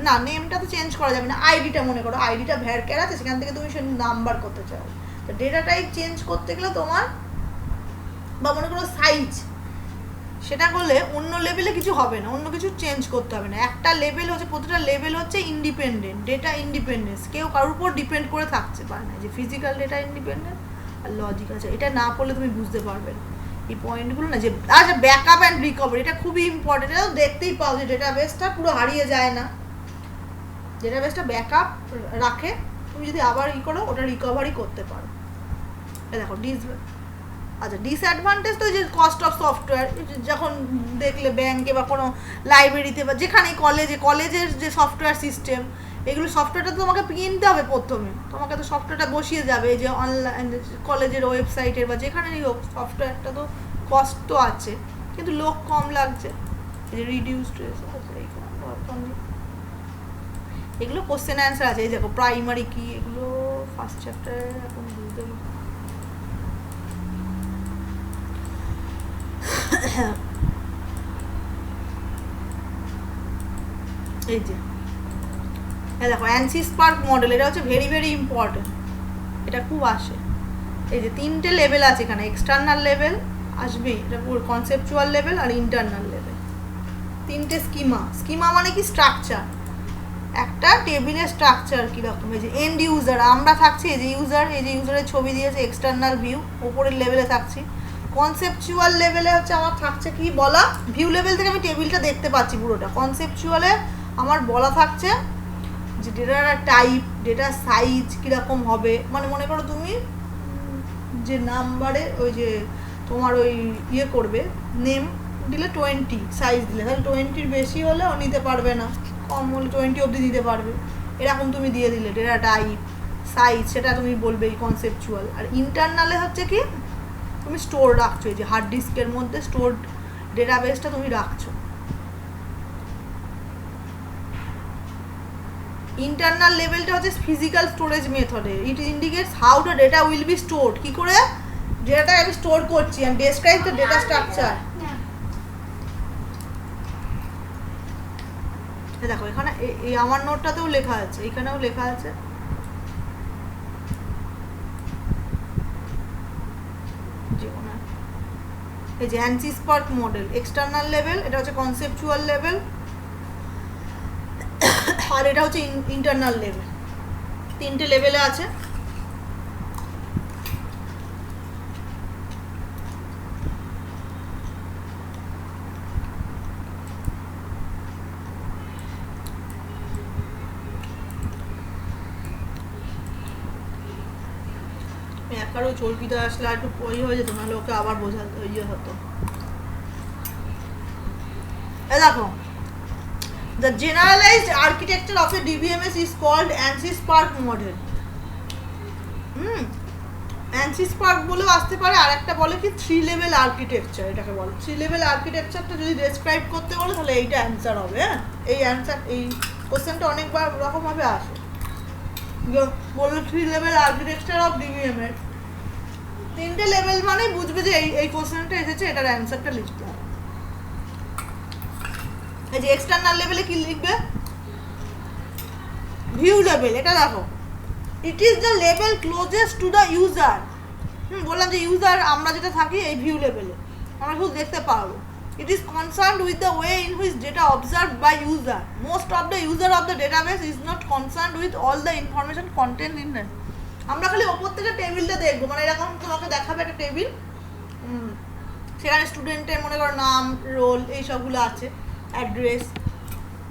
না নেমটা তো চেঞ্জ করা যাবে না, আইডিটা মনে করো আইডিটা ভ্যারক্যার আছে, সেখান থেকে তুমি সে নাম্বার করতে চাও, তো ডেটা টাইপ চেঞ্জ করতে গেলে তোমার, বা মনে করো সাইজ, সেটা করলে অন্য লেভেলে কিছু হবে না, অন্য কিছু চেঞ্জ করতে হবে না, একটা লেভেল হচ্ছে, প্রতিটা লেভেল হচ্ছে ইন্ডিপেন্ডেন্ট, ডেটা ইন্ডিপেন্ডেন্স, কেউ কারোর উপর ডিপেন্ড করে থাকতে পারে না, যে ফিজিক্যাল ডেটা ইন্ডিপেন্ডেন্ট আর লজিক আছে, এটা না পড়লে তুমি বুঝতে পারবে না এই পয়েন্টগুলো না। যে আচ্ছা ব্যাকআপ অ্যান্ড রিকভারি, এটা খুবই ইম্পর্টেন্ট, এটাও দেখতেই পাও যে ডেটাবেসটা পুরো হারিয়ে যায় না, ডেটাবেসটা ব্যাকআপ রাখে, তুমি যদি আবার করো ওটা রিকভারি করতে পারো। দেখো আচ্ছা ডিসঅ্যাডভান্টেজ তো যে কস্ট অফ সফটওয়্যার, যখন দেখলে ব্যাংকে বা কোনো লাইব্রেরিতে বা যেখানে কলেজের যে সফটওয়্যার সিস্টেম, এগুলো সফটওয়্যারটা তো তোমাকে কিনতে হবে প্রথমে, তোমাকে তো সফটওয়্যারটা বসিয়ে যাবে, যে অনলাইন কলেজের ওয়েবসাইটের বা যেখানেরই হোক সফটওয়্যারটা তো কস্ট তো আছে, কিন্তু লোক কম লাগছে, এই যে রিডিউসড এগুলো কোশ্চেন অ্যান্সার আছে, এই দেখো প্রাইমারি কি, এগুলো ফার্স্ট চ্যাপ্টার এখন বুঝতে এই যে দেখো অ্যানসি স্পার্ক মডেল, এটা হচ্ছে ভেরি ভেরি ইম্পর্টেন্ট, এটা খুব আসে। এই যে 3টে লেভেল আছে এখানে, এক্সটার্নাল লেভেল আসবেই, এটা পুরো কনসেপচুয়াল লেভেল আর ইন্টারনাল লেভেল। 3টে স্কিমা মানে কি স্ট্রাকচার, একটা টেবিলের স্ট্রাকচার কীরকম, এই যে এন্ড ইউজার আমরা থাকছি, এই যে ইউজারের ছবি দিয়েছে, এক্সটার্নাল ভিউ ওপরের লেভেলে থাকছি। কনসেপচুয়াল লেভেলে হচ্ছে আমার থাকছে কি বলা, ভিউ লেভেল থেকে আমি টেবিলটা দেখতে পাচ্ছি পুরোটা। কনসেপচুয়ালে আমার বলা থাকছে যে ডেটার টাইপ, ডেটার সাইজ কীরকম হবে, মানে মনে করো তুমি যে নাম্বারে ওই যে তোমার ওই ইয়ে করবে, নেম দিলে 20, সাইজ দিলে তাহলে 20-র বেশি হলে ও নিতে পারবে না, কম হলে 20 অবধি দিতে পারবে, এরকম তুমি দিয়ে দিলে ডেটা টাইপ সাইজ, সেটা তুমি বলবে এই কনসেপচুয়াল। আর ইন্টারনালে হচ্ছে কি তুমি স্টোর রাখছো, এই যে হার্ড ডিস্কের মধ্যে স্টোর ডেটাবেসটা তুমি রাখছো। ইন্টারনাল লেভেলটা হচ্ছে ফিজিক্যাল স্টোরেজ মেথডে, it indicates how the data will be stored, কি করে ডেটাটা আমি স্টোর করছি, and describe the data structure. দেখো এখানে এই আমার নোটটাতেও লেখা আছে, এখানেও লেখা আছে, এই যে অ্যানসি স্পার্ক মডেল এক্সটার্নাল লেভেল, এটা হচ্ছে কনসেপচুয়াল লেভেল, আর এটা হচ্ছে ইন্টারনাল লেভেল। 3টে লেভেলে আছে। একবারও চর্পিতে আসলে একটু ওই হয়ে যেত, নাহলে ওকে আবার বোঝা ইয়ে হতো। দেখো the generalized architecture of a DBMS is called ANSI Spark model. ANSI Spark বলেও আসতে পারে, আর একটা বলে কি 3 level architecture, এটাকে বলে 3 level architectureটা যদি ডেসক্রাইব করতে বলে তাহলে এইটা অ্যান্সার হবে। হ্যাঁ, এই অ্যান্সার এই কোশ্চেনটা অনেকবার রকমভাবে আসে, বললো 3 level architecture of DBMS, 3টে লেভেল মানে বুঝবে যে এই কোশ্চেনটা এসেছে, এটার অ্যান্সারটা লিখতে হবে। এই যে এক্সটার্নাল লেভেলে কি লিখবে, ভিউ লেভেল, এটা দেখো it is the level closest to the user. বললাম যে ইউজার আমরা যেটা থাকি এই ভিউ লেভেলে আমরা শুধু দেখতে পারবো। It is concerned with the way in which data observed by user, most of the user of the database is not concerned with all the information content in that. আমরা খালি ওপর থেকে টেবিলটা দেখবো, মানে এরকম তোমাকে দেখাবে একটা টেবিল, সেখানে স্টুডেন্টের মনে করো নাম, রোল, এইসবগুলো আছে, অ্যাড্রেস,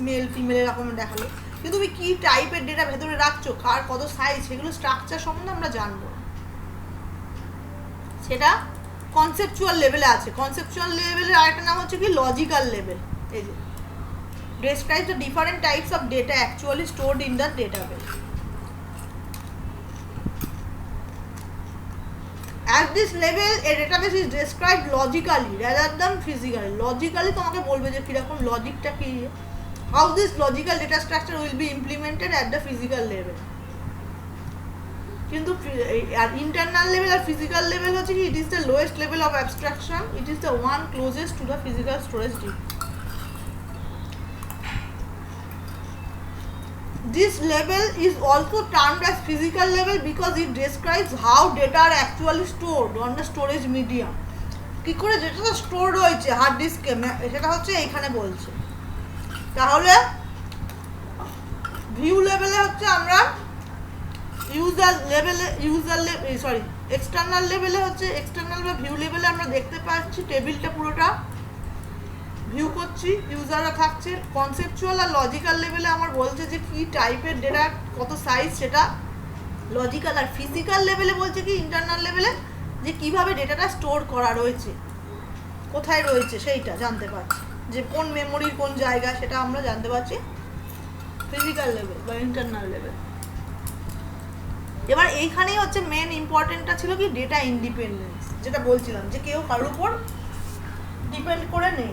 মেল ফিমেল এরকম দেখালো, কিন্তু তুমি কী টাইপের ডেটা ভেতরে রাখছো, কার কত সাইজ, সেগুলো স্ট্রাকচার সম্বন্ধে আমরা জানবো, সেটা কনসেপচুয়াল লেভেলে আছে। কনসেপচুয়াল লেভেলের আরেকটা নাম হচ্ছে কি লজিক্যাল লেভেল। এই যে describes the different types of data actually stored in the database. At this level, a database is described logically rather than physically. Logically তোমাকে বলবে যে কিরকম লজিকটা কি, how this logical data structure will be implemented at the physical level. কিন্তু আর internal level আর physical level হচ্ছে কি, it is the lowest level of abstraction, it is the one closest to the physical storage device. This level is also termed as physical level because it describes how data are actually stored on the storage medium. কি করে ডেটাটা store হয়েছে hard ডিস্কে, সেটা হচ্ছে এইখানে বলছে। তাহলে view লেভেলে হচ্ছে আমরা এক্সটার্নাল লেভেলে হচ্ছে এক্সটার্নাল বা ভিউ লেভেলে আমরা দেখতে পাচ্ছি টেবিলটা পুরোটা ভিউ করছি, ইউজাররা থাকছে। কনসেপচুয়াল আর লজিক্যাল লেভেলে আমার বলছে যে কি টাইপের ডেটা, কত সাইজ, সেটা লজিক্যাল। আর ফিজিক্যাল লেভেলে বলছে কি ইন্টারনাল লেভেলে যে কিভাবে ডেটাটা স্টোর করা রয়েছে, কোথায় রয়েছে সেইটা জানতে পারছি, যে কোন মেমোরির কোন জায়গা সেটা আমরা জানতে পারছি ফিজিক্যাল লেভেল বা ইন্টারনাল লেভেল। এবার এইখানেই হচ্ছে মেন ইম্পর্টেন্টটা ছিল কি ডেটা ইন্ডিপেন্ডেন্স, যেটা বলছিলাম যে কেউ কারোর উপর ডিপেন্ড করে নেই।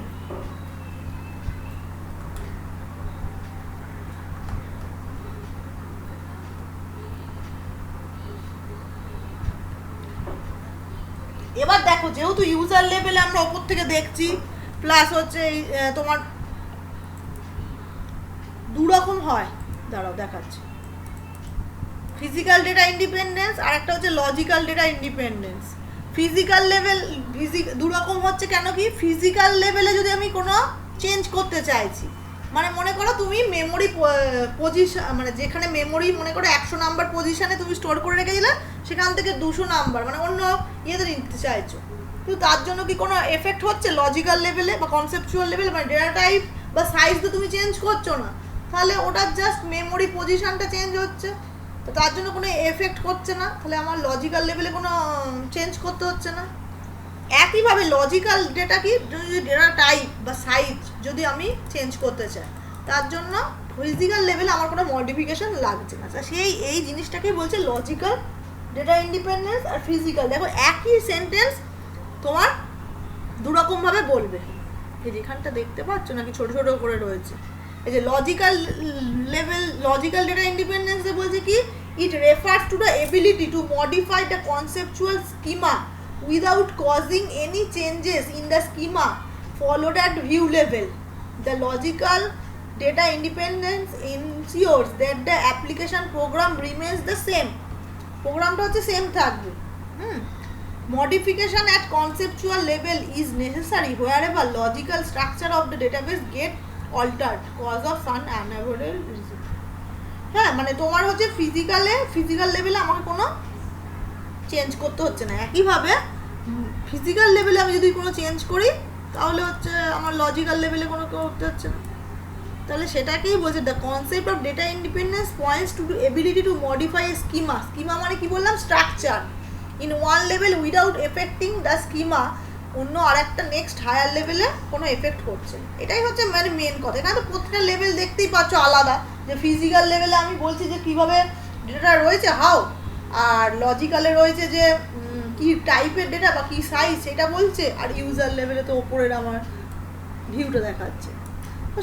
এবার দেখো যেহেতু ইউজার লেভেলে আমরা ওপর থেকে দেখছি, প্লাস হচ্ছে তোমার দু রকম হয়, দাঁড়াও দেখাচ্ছি, ফিজিক্যাল ডেটা ইন্ডিপেন্ডেন্স আর একটা হচ্ছে logical data independence. Physical level দু রকম হচ্ছে কেন কি, ফিজিক্যাল লেভেলে যদি আমি কোনো চেঞ্জ করতে চাইছি, মানে মনে করো তুমি মেমোরি পজিশন, মানে যেখানে মেমোরি মনে করো 100 নাম্বার পজিশনে তুমি স্টোর করে রেখে দিলে, সেখান থেকে 200 নাম্বার মানে অন্য ইয়েতে নিতে চাইছো, কিন্তু তার জন্য কি কোনো এফেক্ট হচ্ছে লজিক্যাল লেভেলে বা কনসেপচুয়াল লেভেলে, মানে ডেটা টাইপ বা সাইজ তো তুমি চেঞ্জ করছো না, তাহলে ওটার জাস্ট মেমোরি পজিশনটা চেঞ্জ হচ্ছে, তো তার জন্য কোনো এফেক্ট হচ্ছে না, তাহলে আমার লজিক্যাল লেভেলে কোনো চেঞ্জ করতে হচ্ছে না। একইভাবে লজিক্যাল ডেটা কি, যদি ডেটা টাইপ বা সাইজ যদি আমি চেঞ্জ করতে চাই, তার জন্য ফিজিক্যাল লেভেলে আমার কোনো মডিফিকেশন লাগছে না। সেই এই জিনিসটাকেই বলছে লজিক্যাল ডেটা ইন্ডিপেন্ডেন্স আর ফিজিক্যাল। দেখো একই সেন্টেন্স তোমার দুরকমভাবে বলবে, এই যেখানটা দেখতে পাচ্ছ নাকি ছোট ছোট করে রয়েছে, এই যে লজিক্যাল লেভেল, লজিক্যাল ডেটা ইন্ডিপেন্ডেন্সে বলছে কি, it refers to the ability to modify the conceptual schema without causing any changes in the schema followed at view level. The logical data independence ensures that the application program remains the same. প্রোগ্রামটা হচ্ছে same থাকবে। Modification at conceptual level is necessary wherever logical structure of the database get altered cause of some unavoidable reason. হ্যাঁ, মানে তোমার হচ্ছে physical লেভেলে আমাকে কোনো চেঞ্জ করতে হচ্ছে না। একইভাবে ফিজিক্যাল লেভেলে আমি যদি কোনো চেঞ্জ করি, তাহলে হচ্ছে আমার লজিক্যাল লেভেলে কোনো করতে হচ্ছে না। তাহলে সেটাকেই বলছে the concept of data independence points to ability to modify a schema. Schema মানে কি বললাম, structure in one level without affecting the schema, অন্য আরেকটা নেক্সট হায়ার লেভেলে কোনো এফেক্ট করছে। এটাই হচ্ছে মানে মেন কথা। এখানে তো প্রত্যেকটা লেভেল দেখতেই পাচ্ছ আলাদা, যে ফিজিক্যাল লেভেলে আমি বলছি যে কীভাবে ডেটা রয়েছে হাউ, আর লজিক্যালে রয়েছে যে কি টাইপের ডেটা বা কি সাইজ সেটা বলছে, আর ইউজার লেভেলে তো ওপরের আমার ভিউটা দেখাচ্ছে।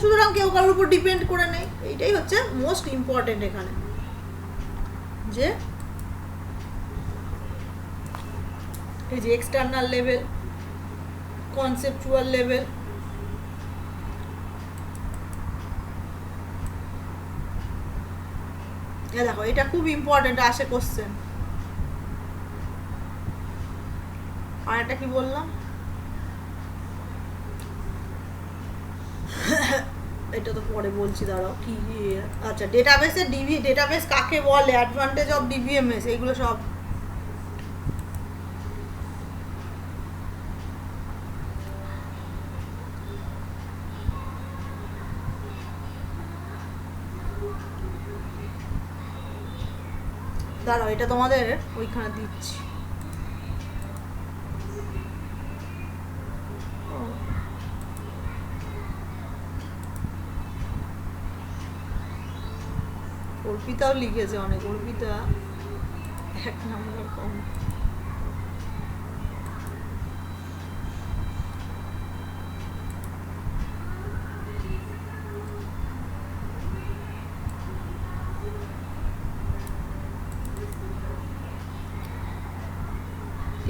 সুতরাং কেউ কারোর উপর ডিপেন্ড করে নেই, এইটাই হচ্ছে মোস্ট ইম্পর্টেন্ট এখানে, যে এই যে এক্সটার্নাল লেভেল, কনসেপচুয়াল লেভেল, দেখো এটা খুব ইম্পর্টেন্ট, আসে কোশ্চেন। আর এটা কি বললাম, এটা তো পরে বলছি, দাঁড়াও কি, আচ্ছা ডেটাবেসে ডেটাবেস কাকে বলে, অ্যাডভান্টেজ অফ ডিবিএমএস, এগুলো সব দাঁড়াও, এটা তোমাদের ওইখানে দিচ্ছি। অর্পিতাও লিখেছে অনেক, অর্পিতা 1 নম্বর কম।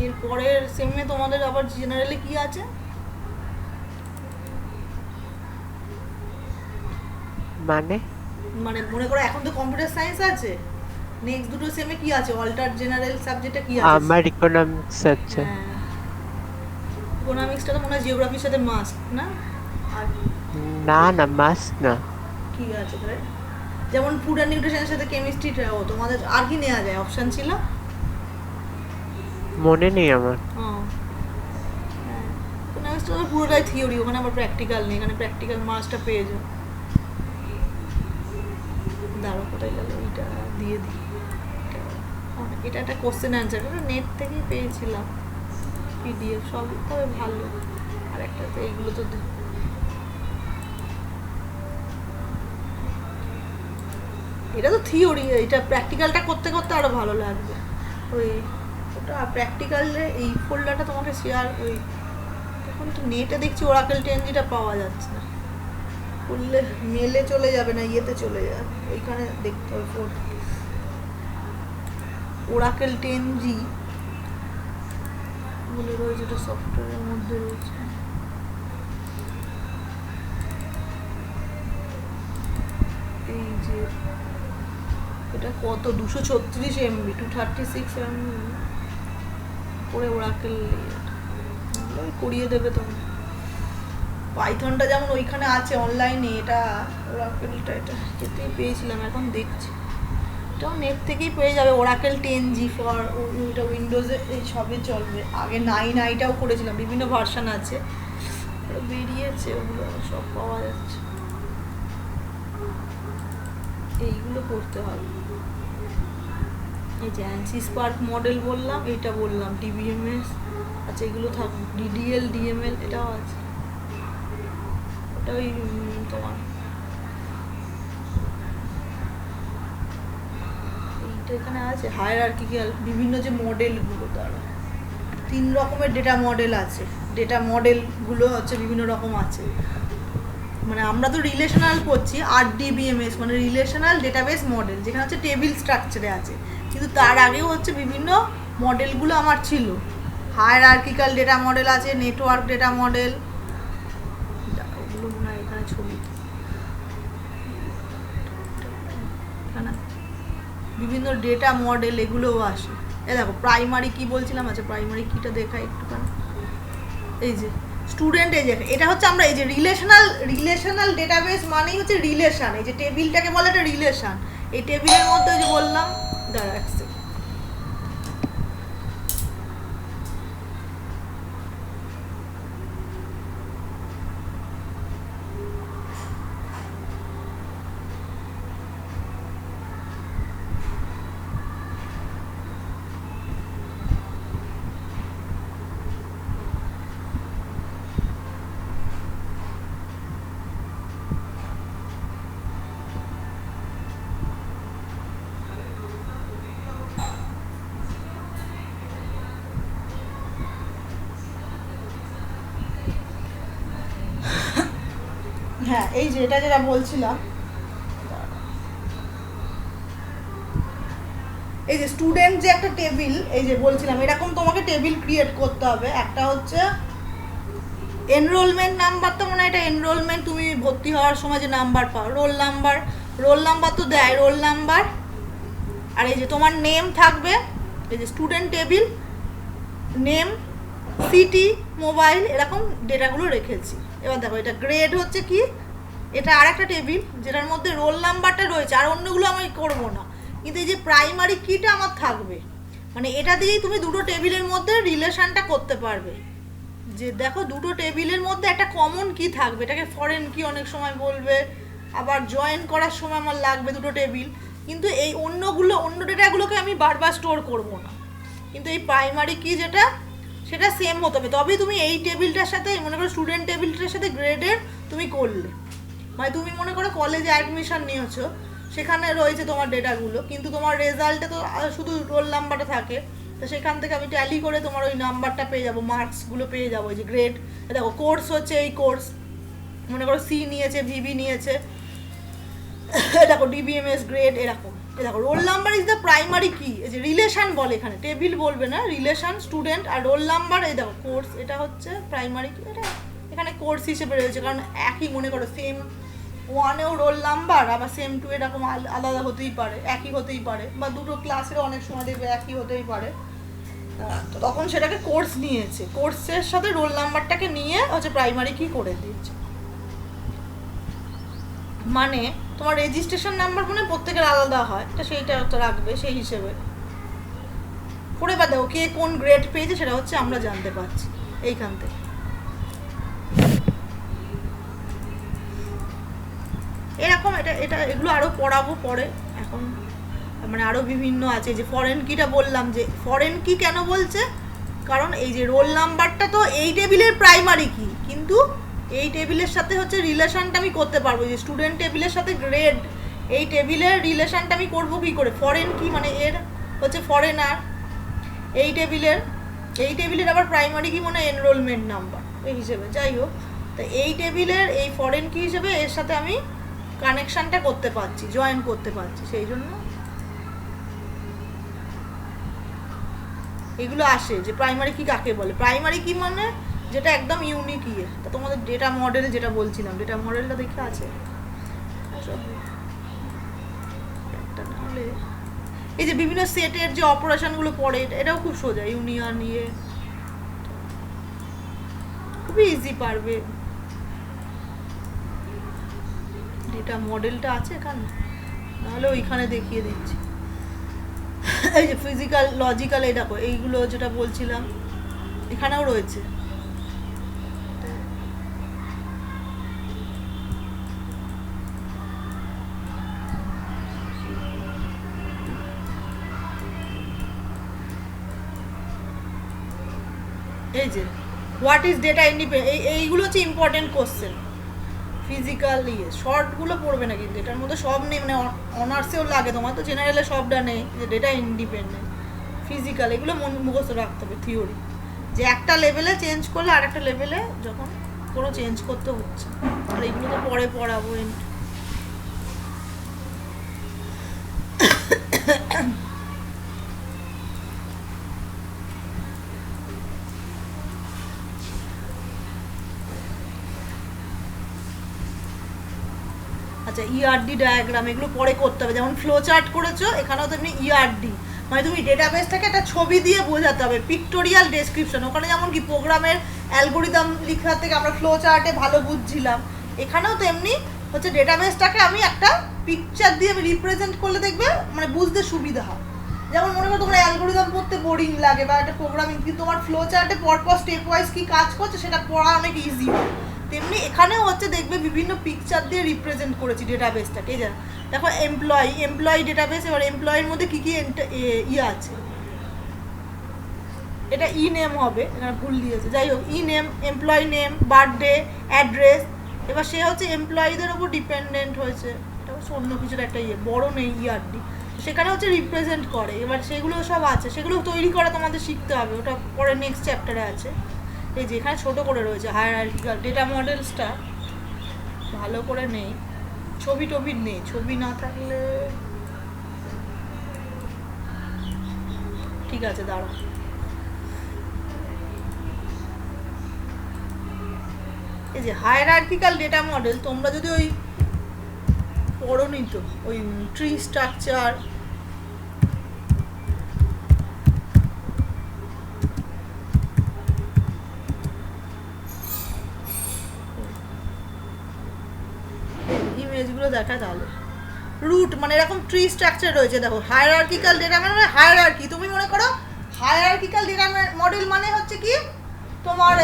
এরপরের সেমে তোমাদের আবার জেনারেলি কি আছে, মানে মানে মনে করো এখন তো কম্পিউটার সায়েন্স আছে, নেক্সট দুটো সেমে কি আছে, অল্টার জেনারেল সাবজেক্টে কি আছে? আমার ইকোনমিক্স আছে। ইকোনমিক্সটা তো মনে হয় জিওগ্রাফির সাথে মাস্ট না? আর না না মাস্ট না। কি আছে তাহলে? যেমন ফুড অ্যান্ড নিউট্রিশনের সাথে কেমিস্ট্রিটাও তোমাদের, আর কি নেওয়া যায় অপশন ছিল? মনে নেই আমার। ইকোনমিক্সটা তো পুরোটাই থিওরি, ওখানে আবার প্র্যাকটিক্যাল নেই, এখানে প্র্যাকটিক্যাল মাস্টটা পেয়ে যাও। দাঁড়ো কোথায় গেল, এটা দিয়ে দিই, এটা একটা কোশ্চেন অ্যান্সার, এটা নেট থেকেই পেয়েছিলাম। পিডিএফ সবই তবে ভালো। আর একটা তো এইগুলো তো এটা তো থিওরি, এটা প্র্যাকটিক্যালটা করতে করতে আরো ভালো লাগবে। ওই ওটা প্র্যাকটিক্যালে এই ফোল্ডারটা তোমাকে শেয়ার, ওই এখন তো নেটে দেখছি ওরাকেল 10Gটা পাওয়া যাচ্ছে না, করলে মেলে চলে যাবে না ইয়েতে চলে যাবে, ওইখানে দেখতে হবে ওরাকেল 10G বলে রয়েছে, এটা সফটওয়্যারের মধ্যে রয়েছে। এই যে এটা কত 236 MB 236 MB করে ওরাকেল করিয়ে দেবে তোমার। পাইথনটা যেমন ওইখানে আছে অনলাইনে, এটা ওরাকেলটা এটা যেতেই পেয়েছিলাম, এখন দেখছি এটাও নেট থেকেই পেয়ে যাবে। ওরাকেল 10G ফর ওইটা উইন্ডোজে এই সবে চলবে। আগে 9i-টাও করেছিলাম, বিভিন্ন ভার্সান আছে, বেরিয়েছে, ওগুলো সব পাওয়া যাচ্ছে। এইগুলো করতে হবে। এই যে অ্যানসি স্পার্ক মডেল বললাম, এইটা বললাম ডিবিএমএস, আচ্ছা এগুলো থাক, ডিডিএল ডিএমএল এটাও আছে। ওটা ওই তোমার এইটা এখানে আছে হায়ারার্কিক্যাল বিভিন্ন যে মডেলগুলো, তারা 3 রকমের ডেটা মডেল আছে। ডেটা মডেলগুলো হচ্ছে বিভিন্ন রকম আছে, মানে আমরা তো রিলেশনাল করছি, RDBMS মানে রিলেশনাল ডেটাবেস মডেল, যেখানে হচ্ছে টেবিল স্ট্রাকচারে আছে, কিন্তু তার আগেও হচ্ছে বিভিন্ন মডেলগুলো আমার ছিল। হায়ারার্কিক্যাল ডেটা মডেল আছে, নেটওয়ার্ক ডেটা মডেল, ওগুলো মনে হয় এখানে ছবি, এখানে বিভিন্ন ডেটা মডেল এগুলোও আসে। এ দেখো প্রাইমারি কি বলছিলাম, আচ্ছা প্রাইমারি কিটা দেখাই একটুখানি। এই যে স্টুডেন্ট, এই যে এটা হচ্ছে আমরা এই যে রিলেশনাল ডেটাবেস মানেই হচ্ছে রিলেশন, এই যে টেবিলটাকে বলে একটা রিলেশন। এই টেবিলের মধ্যে যে বললাম দাঁড়াচ্ছে, হ্যাঁ এই যে এটা যেটা বলছিলাম, এই যে স্টুডেন্ট যে একটা টেবিল, এই যে বলছিলাম এরকম তোমাকে টেবিল ক্রিয়েট করতে হবে। একটা হচ্ছে এনরোলমেন্ট নাম্বার, তো মনে হয় এটা এনরোলমেন্ট, তুমি ভর্তি হওয়ার সময় যে নাম্বার পাও, রোল নাম্বার তো দেয়, রোল নাম্বার। আর এই যে তোমার নেম থাকবে, এই যে student table, name, city, mobile, এরকম ডেটাগুলো রেখেছি। এবার দেখো এটা গ্রেড হচ্ছে কি, এটা আর একটা টেবিল যেটার মধ্যে রোল নাম্বারটা রয়েছে, আর অন্যগুলো আমি করবো না, কিন্তু এই যে প্রাইমারি কিটা আমার থাকবে, মানে এটা দিয়েই তুমি দুটো টেবিলের মধ্যে রিলেশনটা করতে পারবে। যে দেখো দুটো টেবিলের মধ্যে একটা কমন কি থাকবে, এটাকে ফরেন কি অনেক সময় বলবে, আবার জয়েন করার সময় আমার লাগবে দুটো টেবিল, কিন্তু এই অন্য ডেটাগুলোকে আমি বারবার স্টোর করব না, কিন্তু এই প্রাইমারি কি যেটা সেটা সেম হতে হবে। তবেই তুমি এই টেবিলটার সাথে, মনে করো স্টুডেন্ট টেবিলটার সাথে গ্রেডের তুমি করলে, মানে তুমি মনে করো কলেজে অ্যাডমিশন নিয়েছো, সেখানে রয়েছে তোমার ডেটাগুলো, কিন্তু তোমার রেজাল্টে তো শুধু রোল নাম্বারটা থাকে, তো সেখান থেকে আমি ট্যালি করে তোমার ওই নাম্বারটা পেয়ে যাবো, মার্কসগুলো পেয়ে যাবো। ওই যে গ্রেড, দেখো কোর্স হচ্ছে এই কোর্স, মনে করো সি নিয়েছে, ভিবি নিয়েছে, দেখো ডিবিএমএস গ্রেড এরকম। দেখো roll number is the primary কি, এই যে রিলেশন বলে, এখানে টেবিল বলবে না, রিলেশন স্টুডেন্ট আর রোল নাম্বার। এই দেখো কোর্স, এটা হচ্ছে প্রাইমারি কি, এটা এখানে কোর্স হিসেবে রয়েছে, কারণ একই, মনে করো সেম 1-এও রোল নাম্বার, আবার সেম 2 এরকম আলাদা হতেই পারে, একই হতেই পারে, বা দুটো ক্লাসেরও অনেক সময় দেখবে একই হতেই পারে। তো তখন সেটাকে কোর্স নিয়েছে, কোর্সের সাথে রোল নাম্বারটাকে নিয়ে হচ্ছে প্রাইমারি কি করে দিয়েছে। মানে তোমার রেজিস্ট্রেশন নাম্বার মানে প্রত্যেকের আলাদা হয়, তো সেইটা রাখবে সেই হিসেবে করে, বা দেখো কে কোন গ্রেড পেয়েছে সেটা হচ্ছে আমরা জানতে পারছি এইখান থেকে। এরকম এটা এগুলো আরও পড়াবো পরে, এখন মানে আরও বিভিন্ন আছে। যে ফরেন কিটা বললাম, যে ফরেন কি কেন বলছে, কারণ এই যে রোল নাম্বারটা তো এই টেবিলের প্রাইমারি কি, কিন্তু এই টেবিলের সাথে হচ্ছে রিলেশনটা আমি করতে পারবো, যে স্টুডেন্ট টেবিলের সাথে গ্রেড এই টেবিলের রিলেশনটা আমি করবো কি করে, ফরেন কি মানে এর হচ্ছে ফরেনার, এই টেবিলের আবার প্রাইমারি কি মানে এনরোলমেন্ট নাম্বার এই হিসেবে, যাই হোক। তো এই টেবিলের এই ফরেন কি হিসেবে এর সাথে আমি কানেকশানটা করতে পারছি, জয়েন করতে পারছি, সেই জন্য এগুলো আসে যে প্রাইমারি কি কাকে বলে। প্রাইমারি কি মানে যেটা একদম ইউনিক ইয়ে। তা তোমাদের ডেটা মডেল যেটা বলছিলাম, ডেটা মডেলটা দেখে আছে এই যে বিভিন্ন সেটের যে অপারেশনগুলো পড়ে, এটাও খুব সোজা, ইউনিয়ন ইয়ে খুবই ইজি পারবে। ডেটা মডেলটা আছে এখানে, নাহলে ওইখানে দেখিয়ে দিচ্ছি। এই যে ফিজিক্যাল লজিক্যাল, এই দেখো এইগুলো যেটা বলছিলাম এখানেও রয়েছে। এই যে হোয়াট ইজ ডেটা ইন্ডিপেন্ডেন্ট, এইগুলো হচ্ছে ইম্পর্টেন্ট কোশ্চেন। ফিজিক্যাল ইয়ে শর্টগুলো পড়বে না, কিন্তু এটার মধ্যে সব নেই, মানে অনার্সেও লাগে, তোমার তো জেনারেলে সবটা নেই। যে ডেটা ইন্ডিপেন্ডেন্ট, ফিজিক্যাল, এগুলো মুখস্থ রাখতে হবে থিওরি, যে একটা লেভেলে চেঞ্জ করলে আর একটা লেভেলে যখন কোনো চেঞ্জ করতে হচ্ছে। আর এগুলো তো পরে পড়াবো। আচ্ছা, ইআরডি ডায়াগ্রাম এগুলো পরে করতে হবে, যেমন ফ্লো চার্ট করেছো এখানেও তেমনি ইআরডি, মানে তুমি ডেটাবেসটাকে একটা ছবি দিয়ে বোঝাতে হবে, পিক্টোরিয়াল ডেসক্রিপশন। ওখানে যেমন কি প্রোগ্রামের অ্যালগোরিদম লেখার থেকে আমরা ফ্লো চার্টে ভালো বুঝছিলাম, এখানেও তেমনি হচ্ছে ডেটাবেসটাকে আমি একটা পিকচার দিয়ে আমি রিপ্রেজেন্ট করলে দেখবে মানে বুঝতে সুবিধা হয়। যেমন মনে করো তোমার অ্যালগোরিদম পড়তে বোরিং লাগে বা একটা প্রোগ্রামিং, কিন্তু তোমার ফ্লো চার্টে পরপর স্টেপ ওয়াইজ কি কাজ করছে সেটা পড়া অনেক ইজি হয়। তেমনি এখানেও হচ্ছে দেখবে বিভিন্ন পিকচার দিয়ে রিপ্রেজেন্ট করেছি ডেটাবেসটাকে। এই জানো দেখো এমপ্লয়ি ডেটাবেস, এবার এমপ্লয়ির মধ্যে কী কী ইয়ে আছে, এটা ই নেম হবে, এখানে ভুল দিয়েছে, যাই হোক ই name, employee name, birthday, address. এবার সে হচ্ছে এমপ্লয়িদের ওপর ডিপেন্ডেন্ট হয়েছে, এটা হচ্ছে অন্য কিছুর একটা ইয়ে, বড় নেই ইআরডি, সেখানে হচ্ছে রিপ্রেজেন্ট করে। এবার সেগুলো সব আছে, সেগুলো তৈরি করা তোমাদের শিখতে হবে, ওটা পরে নেক্সট চ্যাপ্টারে আছে। এই যে এখানে ছোটো করে রয়েছে হায়ারার্কিক্যাল ডেটা মডেলসটা, ভালো করে নেই, ছবি টবির নেই, ছবি না থাকলে ঠিক আছে, দাঁড়াও। এই যে হায়ারার্কিক্যাল ডেটা মডেল, তোমরা যদি ওই পড়োনি তো ওই ট্রি স্ট্রাকচার, ইমেজগুলো দেখা, তাহলে রুট মানে এরকম ট্রি স্ট্রাকচার রয়েছে। দেখো হায়ারার্কিক্যাল ডেটা মানে হায়ারার্কি, তুমি মনে করো হায়ারার্কিক্যাল ডেটা মডেল মানে হচ্ছে কি তোমার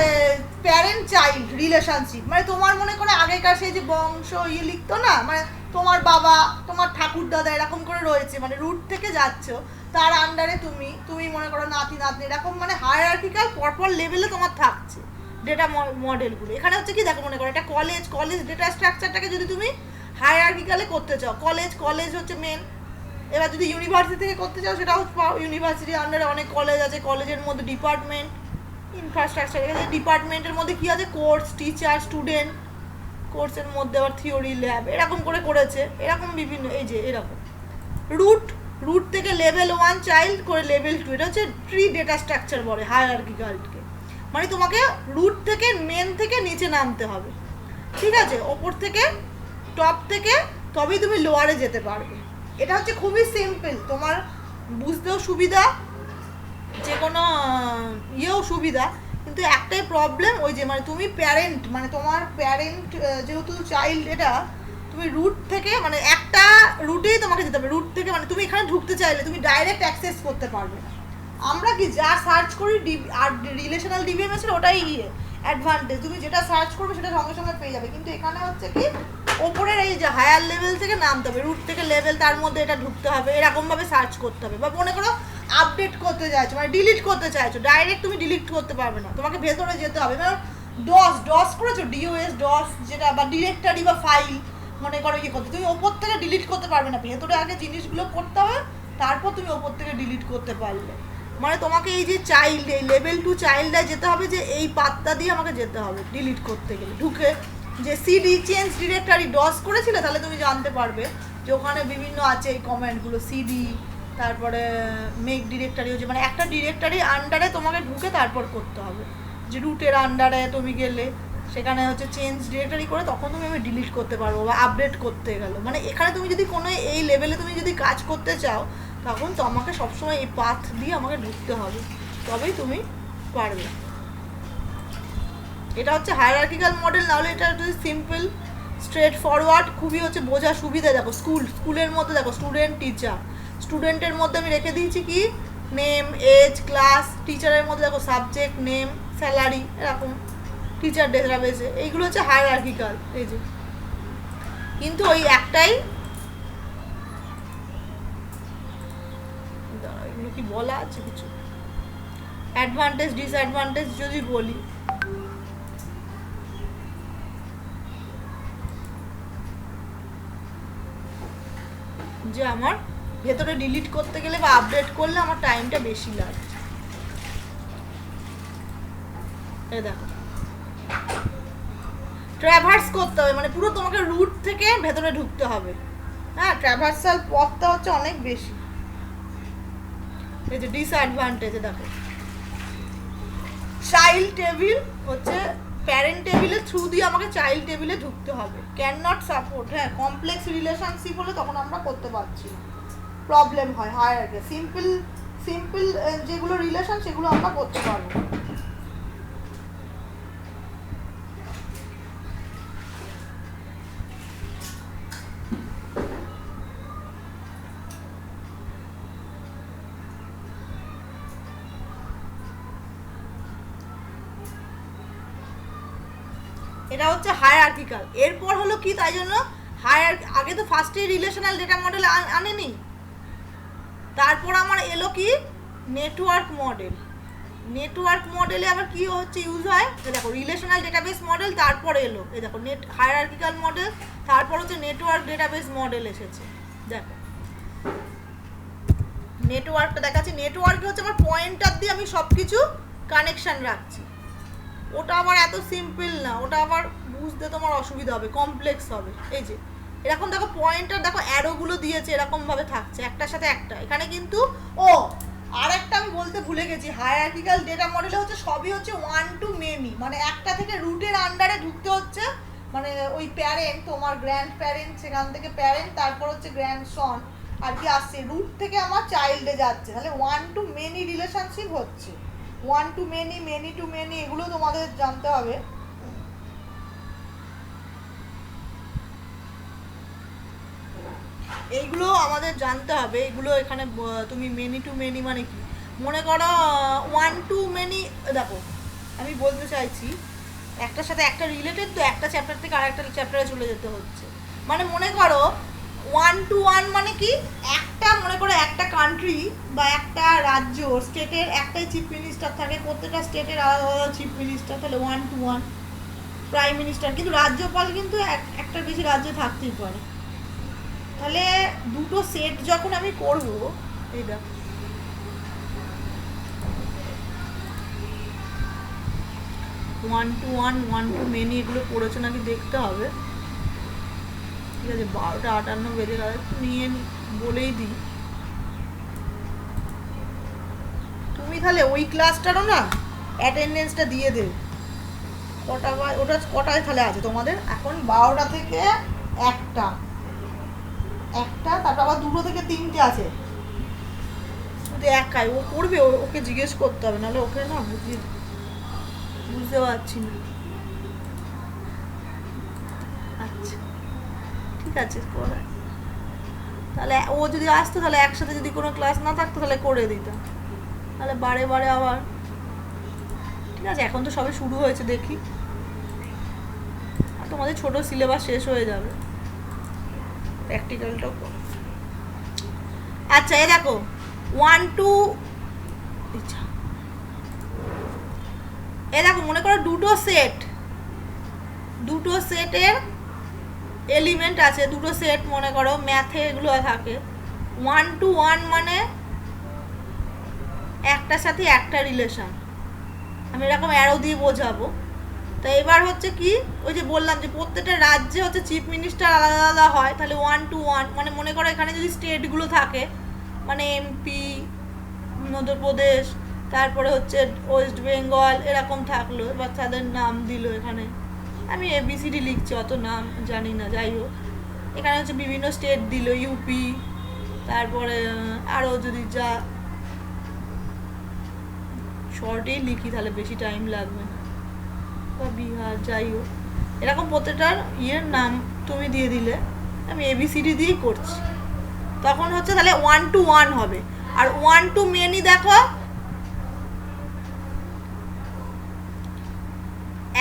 প্যারেন্ট চাইল্ড রিলেশনশিপ, মানে তোমার মনে করো আগেকার সেই যে বংশ ইয়ে লিখতো না, মানে তোমার বাবা তোমার ঠাকুর দাদা এরকম করে রয়েছে, মানে রুট থেকে যাচ্ছ, তার আন্ডারে তুমি মনে করো নাতি নাতনি, এরকম মানে হায়ারার্কিক্যাল পরপর লেভেলে তোমার থাকছে ডেটা মডেলগুলো। এখানে হচ্ছে কি দেখো মনে করো একটা কলেজ ডেটা স্ট্রাকচারটাকে যদি তুমি হায়ারার্কিক্যালে করতে চাও, কলেজ হচ্ছে মেন। এবার যদি ইউনিভার্সিটি থেকে করতে চাও সেটাও পাও, ইউনিভার্সিটির আন্ডারে অনেক কলেজ আছে, কলেজের মধ্যে ডিপার্টমেন্ট, ইনফ্রাস্ট্রাকচার, এখানে ডিপার্টমেন্টের মধ্যে কী আছে কোর্স, টিচার, স্টুডেন্ট, কোর্সের মধ্যে আবার থিওরি, ল্যাব, এরকম করে করেছে, এরকম বিভিন্ন। এই যে এরকম রুট থেকে লেভেল 1 চাইল্ড করে লেভেল 2, এটা হচ্ছে ট্রি ডেটা স্ট্রাকচার বলে হায়ারার্কিক্যালকে, মানে তোমাকে রুট থেকে মেন থেকে নিচে নামতে হবে, ঠিক আছে, ওপর থেকে টপ থেকে তবেই তুমি লোয়ারে যেতে পারবে। এটা হচ্ছে খুবই সিম্পল, তোমার বুঝতেও সুবিধা, যে কোনো ইয়েও সুবিধা, কিন্তু একটাই প্রবলেম ওই যে মানে তুমি প্যারেন্ট, মানে তোমার প্যারেন্ট যেহেতু চাইল্ড, এটা তুমি রুট থেকে মানে একটা রুটেই তোমাকে যেতে হবে, রুট থেকে মানে তুমি এখানে ঢুকতে চাইলে তুমি ডাইরেক্ট অ্যাক্সেস করতে পারবে না। আমরা কি যা সার্চ করি আর রিলেশনাল ডিবিএমএস এর ওটাই অ্যাডভান্টেজ, তুমি যেটা সার্চ করবে সেটা সঙ্গে সঙ্গে পেয়ে যাবে, কিন্তু এখানে হচ্ছে কি ওপরের এই যে হায়ার লেভেল থেকে নামতে হবে, রুট থেকে লেভেল, তার মধ্যে এটা ঢুকতে হবে, এরকমভাবে সার্চ করতে হবে। বা মনে করো আপডেট করতে চাইছো, মানে ডিলিট করতে চাইছো, ডাইরেক্ট তুমি ডিলিট করতে পারবে না, তোমাকে ভেতরে যেতে হবে। মানে ডস করেছো, ডিওএস ডস যেটা, বা ডিরেক্টরি বা ফাইল মনে করো ইয়ে করতে, তুমি ওপর থেকে ডিলিট করতে পারবে না, ভেতরে আগে জিনিসগুলো করতে হবে, তারপর তুমি ওপর থেকে ডিলিট করতে পারলে। মানে তোমাকে এই যে চাইল্ড, এই লেভেল 2 চাইল্ডে যেতে হবে, যে এই পাতটা দিয়ে আমাকে যেতে হবে ডিলিট করতে গেলে। ঢুকে যে সিডি চেঞ্জ ডিরেক্টরি ডস করেছিলে, তাহলে তুমি জানতে পারবে যে ওখানে বিভিন্ন আছে এই কমেন্টগুলো, সিডি, তারপরে মেক ডিরেক্টরি হচ্ছে, মানে একটা ডিরেক্টরি আন্ডারে তোমাকে ঢুকে তারপর করতে হবে। যে রুটের আন্ডারে তুমি গেলে সেখানে হচ্ছে চেঞ্জ ডিরেক্টরি করে তখন তুমি আমি ডিলিট করতে পারবো, বা আপডেট করতে গেলো। মানে এখানে তুমি যদি কোনো এই লেভেলে তুমি যদি কাজ করতে চাও, তখন তো আমাকে সবসময় এই পাথ দিয়ে আমাকে ঢুকতে হবে, তবেই তুমি পারবে। এটা হচ্ছে হায়ারার্কিক্যাল মডেল, নাহলে এটা হচ্ছে সিম্পল স্ট্রেট ফরওয়ার্ড, খুবই হচ্ছে বোঝার সুবিধা। দেখো স্কুলের মধ্যে দেখো স্টুডেন্ট টিচার, স্টুডেন্টের মধ্যে আমি রেখে দিয়েছি কি নেম, এজ, ক্লাস, টিচারের মধ্যে দেখো সাবজেক্ট, নেম, স্যালারি, এরকম টিচার ডেটাবেসে। এইগুলো হচ্ছে হায়ারার্কিক্যাল, এই যে। কিন্তু ওই একটাই, এগুলো কি বলা আছে কিছু অ্যাডভান্টেজ ডিসঅ্যাডভান্টেজ যদি বলি, যে আমার ভেতরে ডিলিট করতে গেলে বা আপডেট করলে আমার টাইমটা বেশি লাগছে। এই দেখো ট্র্যাভার্স করতে হবে, মানে পুরো তোমাকে রুট থেকে ভেতরে ঢুকতে হবে। হ্যাঁ, ট্র্যাভার্সাল পথটা হচ্ছে অনেক বেশি। এই যে ডিসঅ্যাডভান্টেজ দেখো, চাইল্ড টেবিল হচ্ছে প্যারেন্ট টেবিলের থ্রু দিয়ে আমাকে চাইল্ড টেবিলে ঢুকতে হবে। ক্যান নট সাপোর্ট, হ্যাঁ কমপ্লেক্স রিলেশনশিপ হলে তখন আমরা করতে পারছি না, প্রবলেম হয়। হায়ারার্কি সিম্পল যেগুলো রিলেশন সেগুলো আমরা করতে পারবো। এটা হচ্ছে হায়ারার্কিক্যাল। এরপর হলো কি, তাই জন্য আগে তো ফার্স্টে রিলেশনাল ডেটা মডেল আনেনি, তারপর আমার এলো কি নেটওয়ার্ক মডেল। নেটওয়ার্ক মডেলে আবার কি হচ্ছে ইউজ হয়, দেখো রিলেশনাল ডেটাবেস মডেল, তারপর এলো এই দেখো হায়ারার্কিক্যাল মডেল, তারপর হচ্ছে নেটওয়ার্ক ডেটাবেস মডেল এসেছে। দেখো নেটওয়ার্কটা দেখাচ্ছি, নেটওয়ার্কে হচ্ছে আমার পয়েন্টার দিয়ে আমি সব কিছু কানেকশান রাখছি। ওটা আবার এত সিম্পল না, ওটা আবার বুঝতে তোমার অসুবিধা হবে, কমপ্লেক্স হবে। এই যে এরকম দেখো পয়েন্টার, দেখো অ্যারোগুলো দিয়েছে এরকমভাবে থাকছে একটার সাথে একটা। এখানে কিন্তু আর একটা আমি বলতে ভুলে গেছি, হায়ারার্কিক্যাল ডেটা মডেলে হচ্ছে সবই হচ্ছে ওয়ান টু মেনি, মানে একটা থেকে রুটের আন্ডারে ঢুকতে হচ্ছে, মানে ওই প্যারেন্ট, তোমার গ্র্যান্ড প্যারেন্ট, সেখান থেকে প্যারেন্ট, তারপর হচ্ছে গ্র্যান্ড সন আর কি আসছে, রুট থেকে আমার চাইল্ডে যাচ্ছে, তাহলে ওয়ান টু মেনি রিলেশনশিপ হচ্ছে। One to many, many to many, এগুলো তোমাদের জানতে হবে। এইগুলো আমাদের জানতে হবে, এগুলো এখানে তুমি মেনি টু মেনি মানে কি, মনে করো ওয়ান টু মেনি, দেখো আমি বলতে চাইছি একটার সাথে একটা রিলেটেড, তো একটা চ্যাপ্টার থেকে আর একটা চ্যাপ্টারে চলে যেতে হচ্ছে। মানে মনে করো ওয়ান টু ওয়ান মানে কি, একটা মনে করো একটা কান্ট্রি বা একটা রাজ্য, স্টেটের একটাই চিফ মিনিস্টার থাকে, প্রত্যেকটা স্টেটের আলাদা আলাদা চিফ মিনিস্টার, তাহলে one to one prime minister. কিন্তু রাজ্যপাল কিন্তু একটার বেশি রাজ্যে থাকতেই পারে। তাহলে দুটো সেট যখন আমি করব, এই দেখো one to one, one to many, এগুলো পড়েছো নাকি দেখতে হবে। ঠিক আছে, 12:58 বেজে গেল, একটু নিয়ে বলেই দিই। তুমি তাহলে ওই ক্লাসটারও না অ্যাটেন্ডেন্সটা দিয়ে দেবে, ওটা কটায় তাহলে আছে তোমাদের এখন, 12টা থেকে 1টা, তারপর আবার 2টো থেকে 3টে আছে। শুধু একাই ও করবে, ওকে জিজ্ঞেস করতে হবে, নাহলে ওকে না বুঝতে পারছি না। আচ্ছা ঠিক আছে, তাহলে ও যদি আসতো, তাহলে একসাথে যদি কোনো ক্লাস না থাকতো তাহলে করে দিতাম, তাহলে বারে বারে আবার। ঠিক আছে, এখন তো সবে শুরু হয়েছে, দেখি, আর তোমাদের ছোট সিলেবাস শেষ হয়ে যাবে, প্র্যাকটিক্যালটাও। আচ্ছা এই দেখো 1 টু এ দেখো মনে করো দুটো সেটের এলিমেন্ট আছে, দুটো সেট মনে করো ম্যাথে এগুলো থাকে। 1 টু 1 মানে একটার সাথে একটা রিলেশন, আমি এরকম অ্যারো দিয়ে বোঝাবো। তো এবার হচ্ছে কি, ওই যে বললাম যে প্রত্যেকটা রাজ্যে হচ্ছে চিফ মিনিস্টার আলাদা আলাদা হয়, তাহলে 1 টু 1 মানে মনে করো এখানে যদি স্টেটগুলো থাকে, মানে এমপি, মধ্যপ্রদেশ, তারপরে হচ্ছে ওয়েস্ট বেঙ্গল এরকম থাকলো, এবার তাদের নাম দিল এখানে। আমি এবিসিডি লিখছি, অত নাম জানি না, যাই হোক এখানে হচ্ছে বিভিন্ন স্টেট দিল, ইউপি, তারপরে আরও যদি যা শর্টেই লিখি তাহলে বেশি টাইম লাগবে না, বা বিহার, যাই হোক এরকম প্রত্যেকটার ইয়ের নাম তুমি দিয়ে দিলে, আমি এবিসিডি দিয়েই করছি। তখন হচ্ছে তাহলে 1 টু 1 হবে। আর 1 টু মেনি দেখো,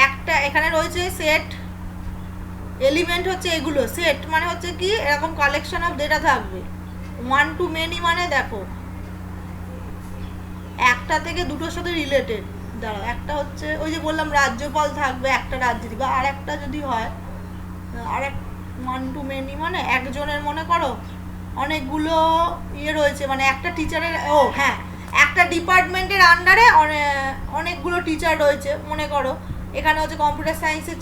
একটা এখানে রয়েছে সেট এলিমেন্ট, হচ্ছে এগুলো সেট মানে হচ্ছে কি এরকম কালেকশন অফ ডেটা থাকবে। 1 টু মেনি মানে দেখো একটা থেকে দুটোর সাথে রিলেটেড। দাঁড়াও, একটা হচ্ছে ওই যে বললাম রাজ্যপাল থাকবে একটা রাজ্যে, বা আর একটা যদি হয় আর এক 1 টু মেনি মানে একজনের মনে করো অনেকগুলো ইয়ে রয়েছে, মানে একটা টিচারের, ও হ্যাঁ, একটা ডিপার্টমেন্টের আন্ডারে অনেকগুলো টিচার রয়েছে মনে করো। এখানে হচ্ছে কম্পিউটার সায়েন্সের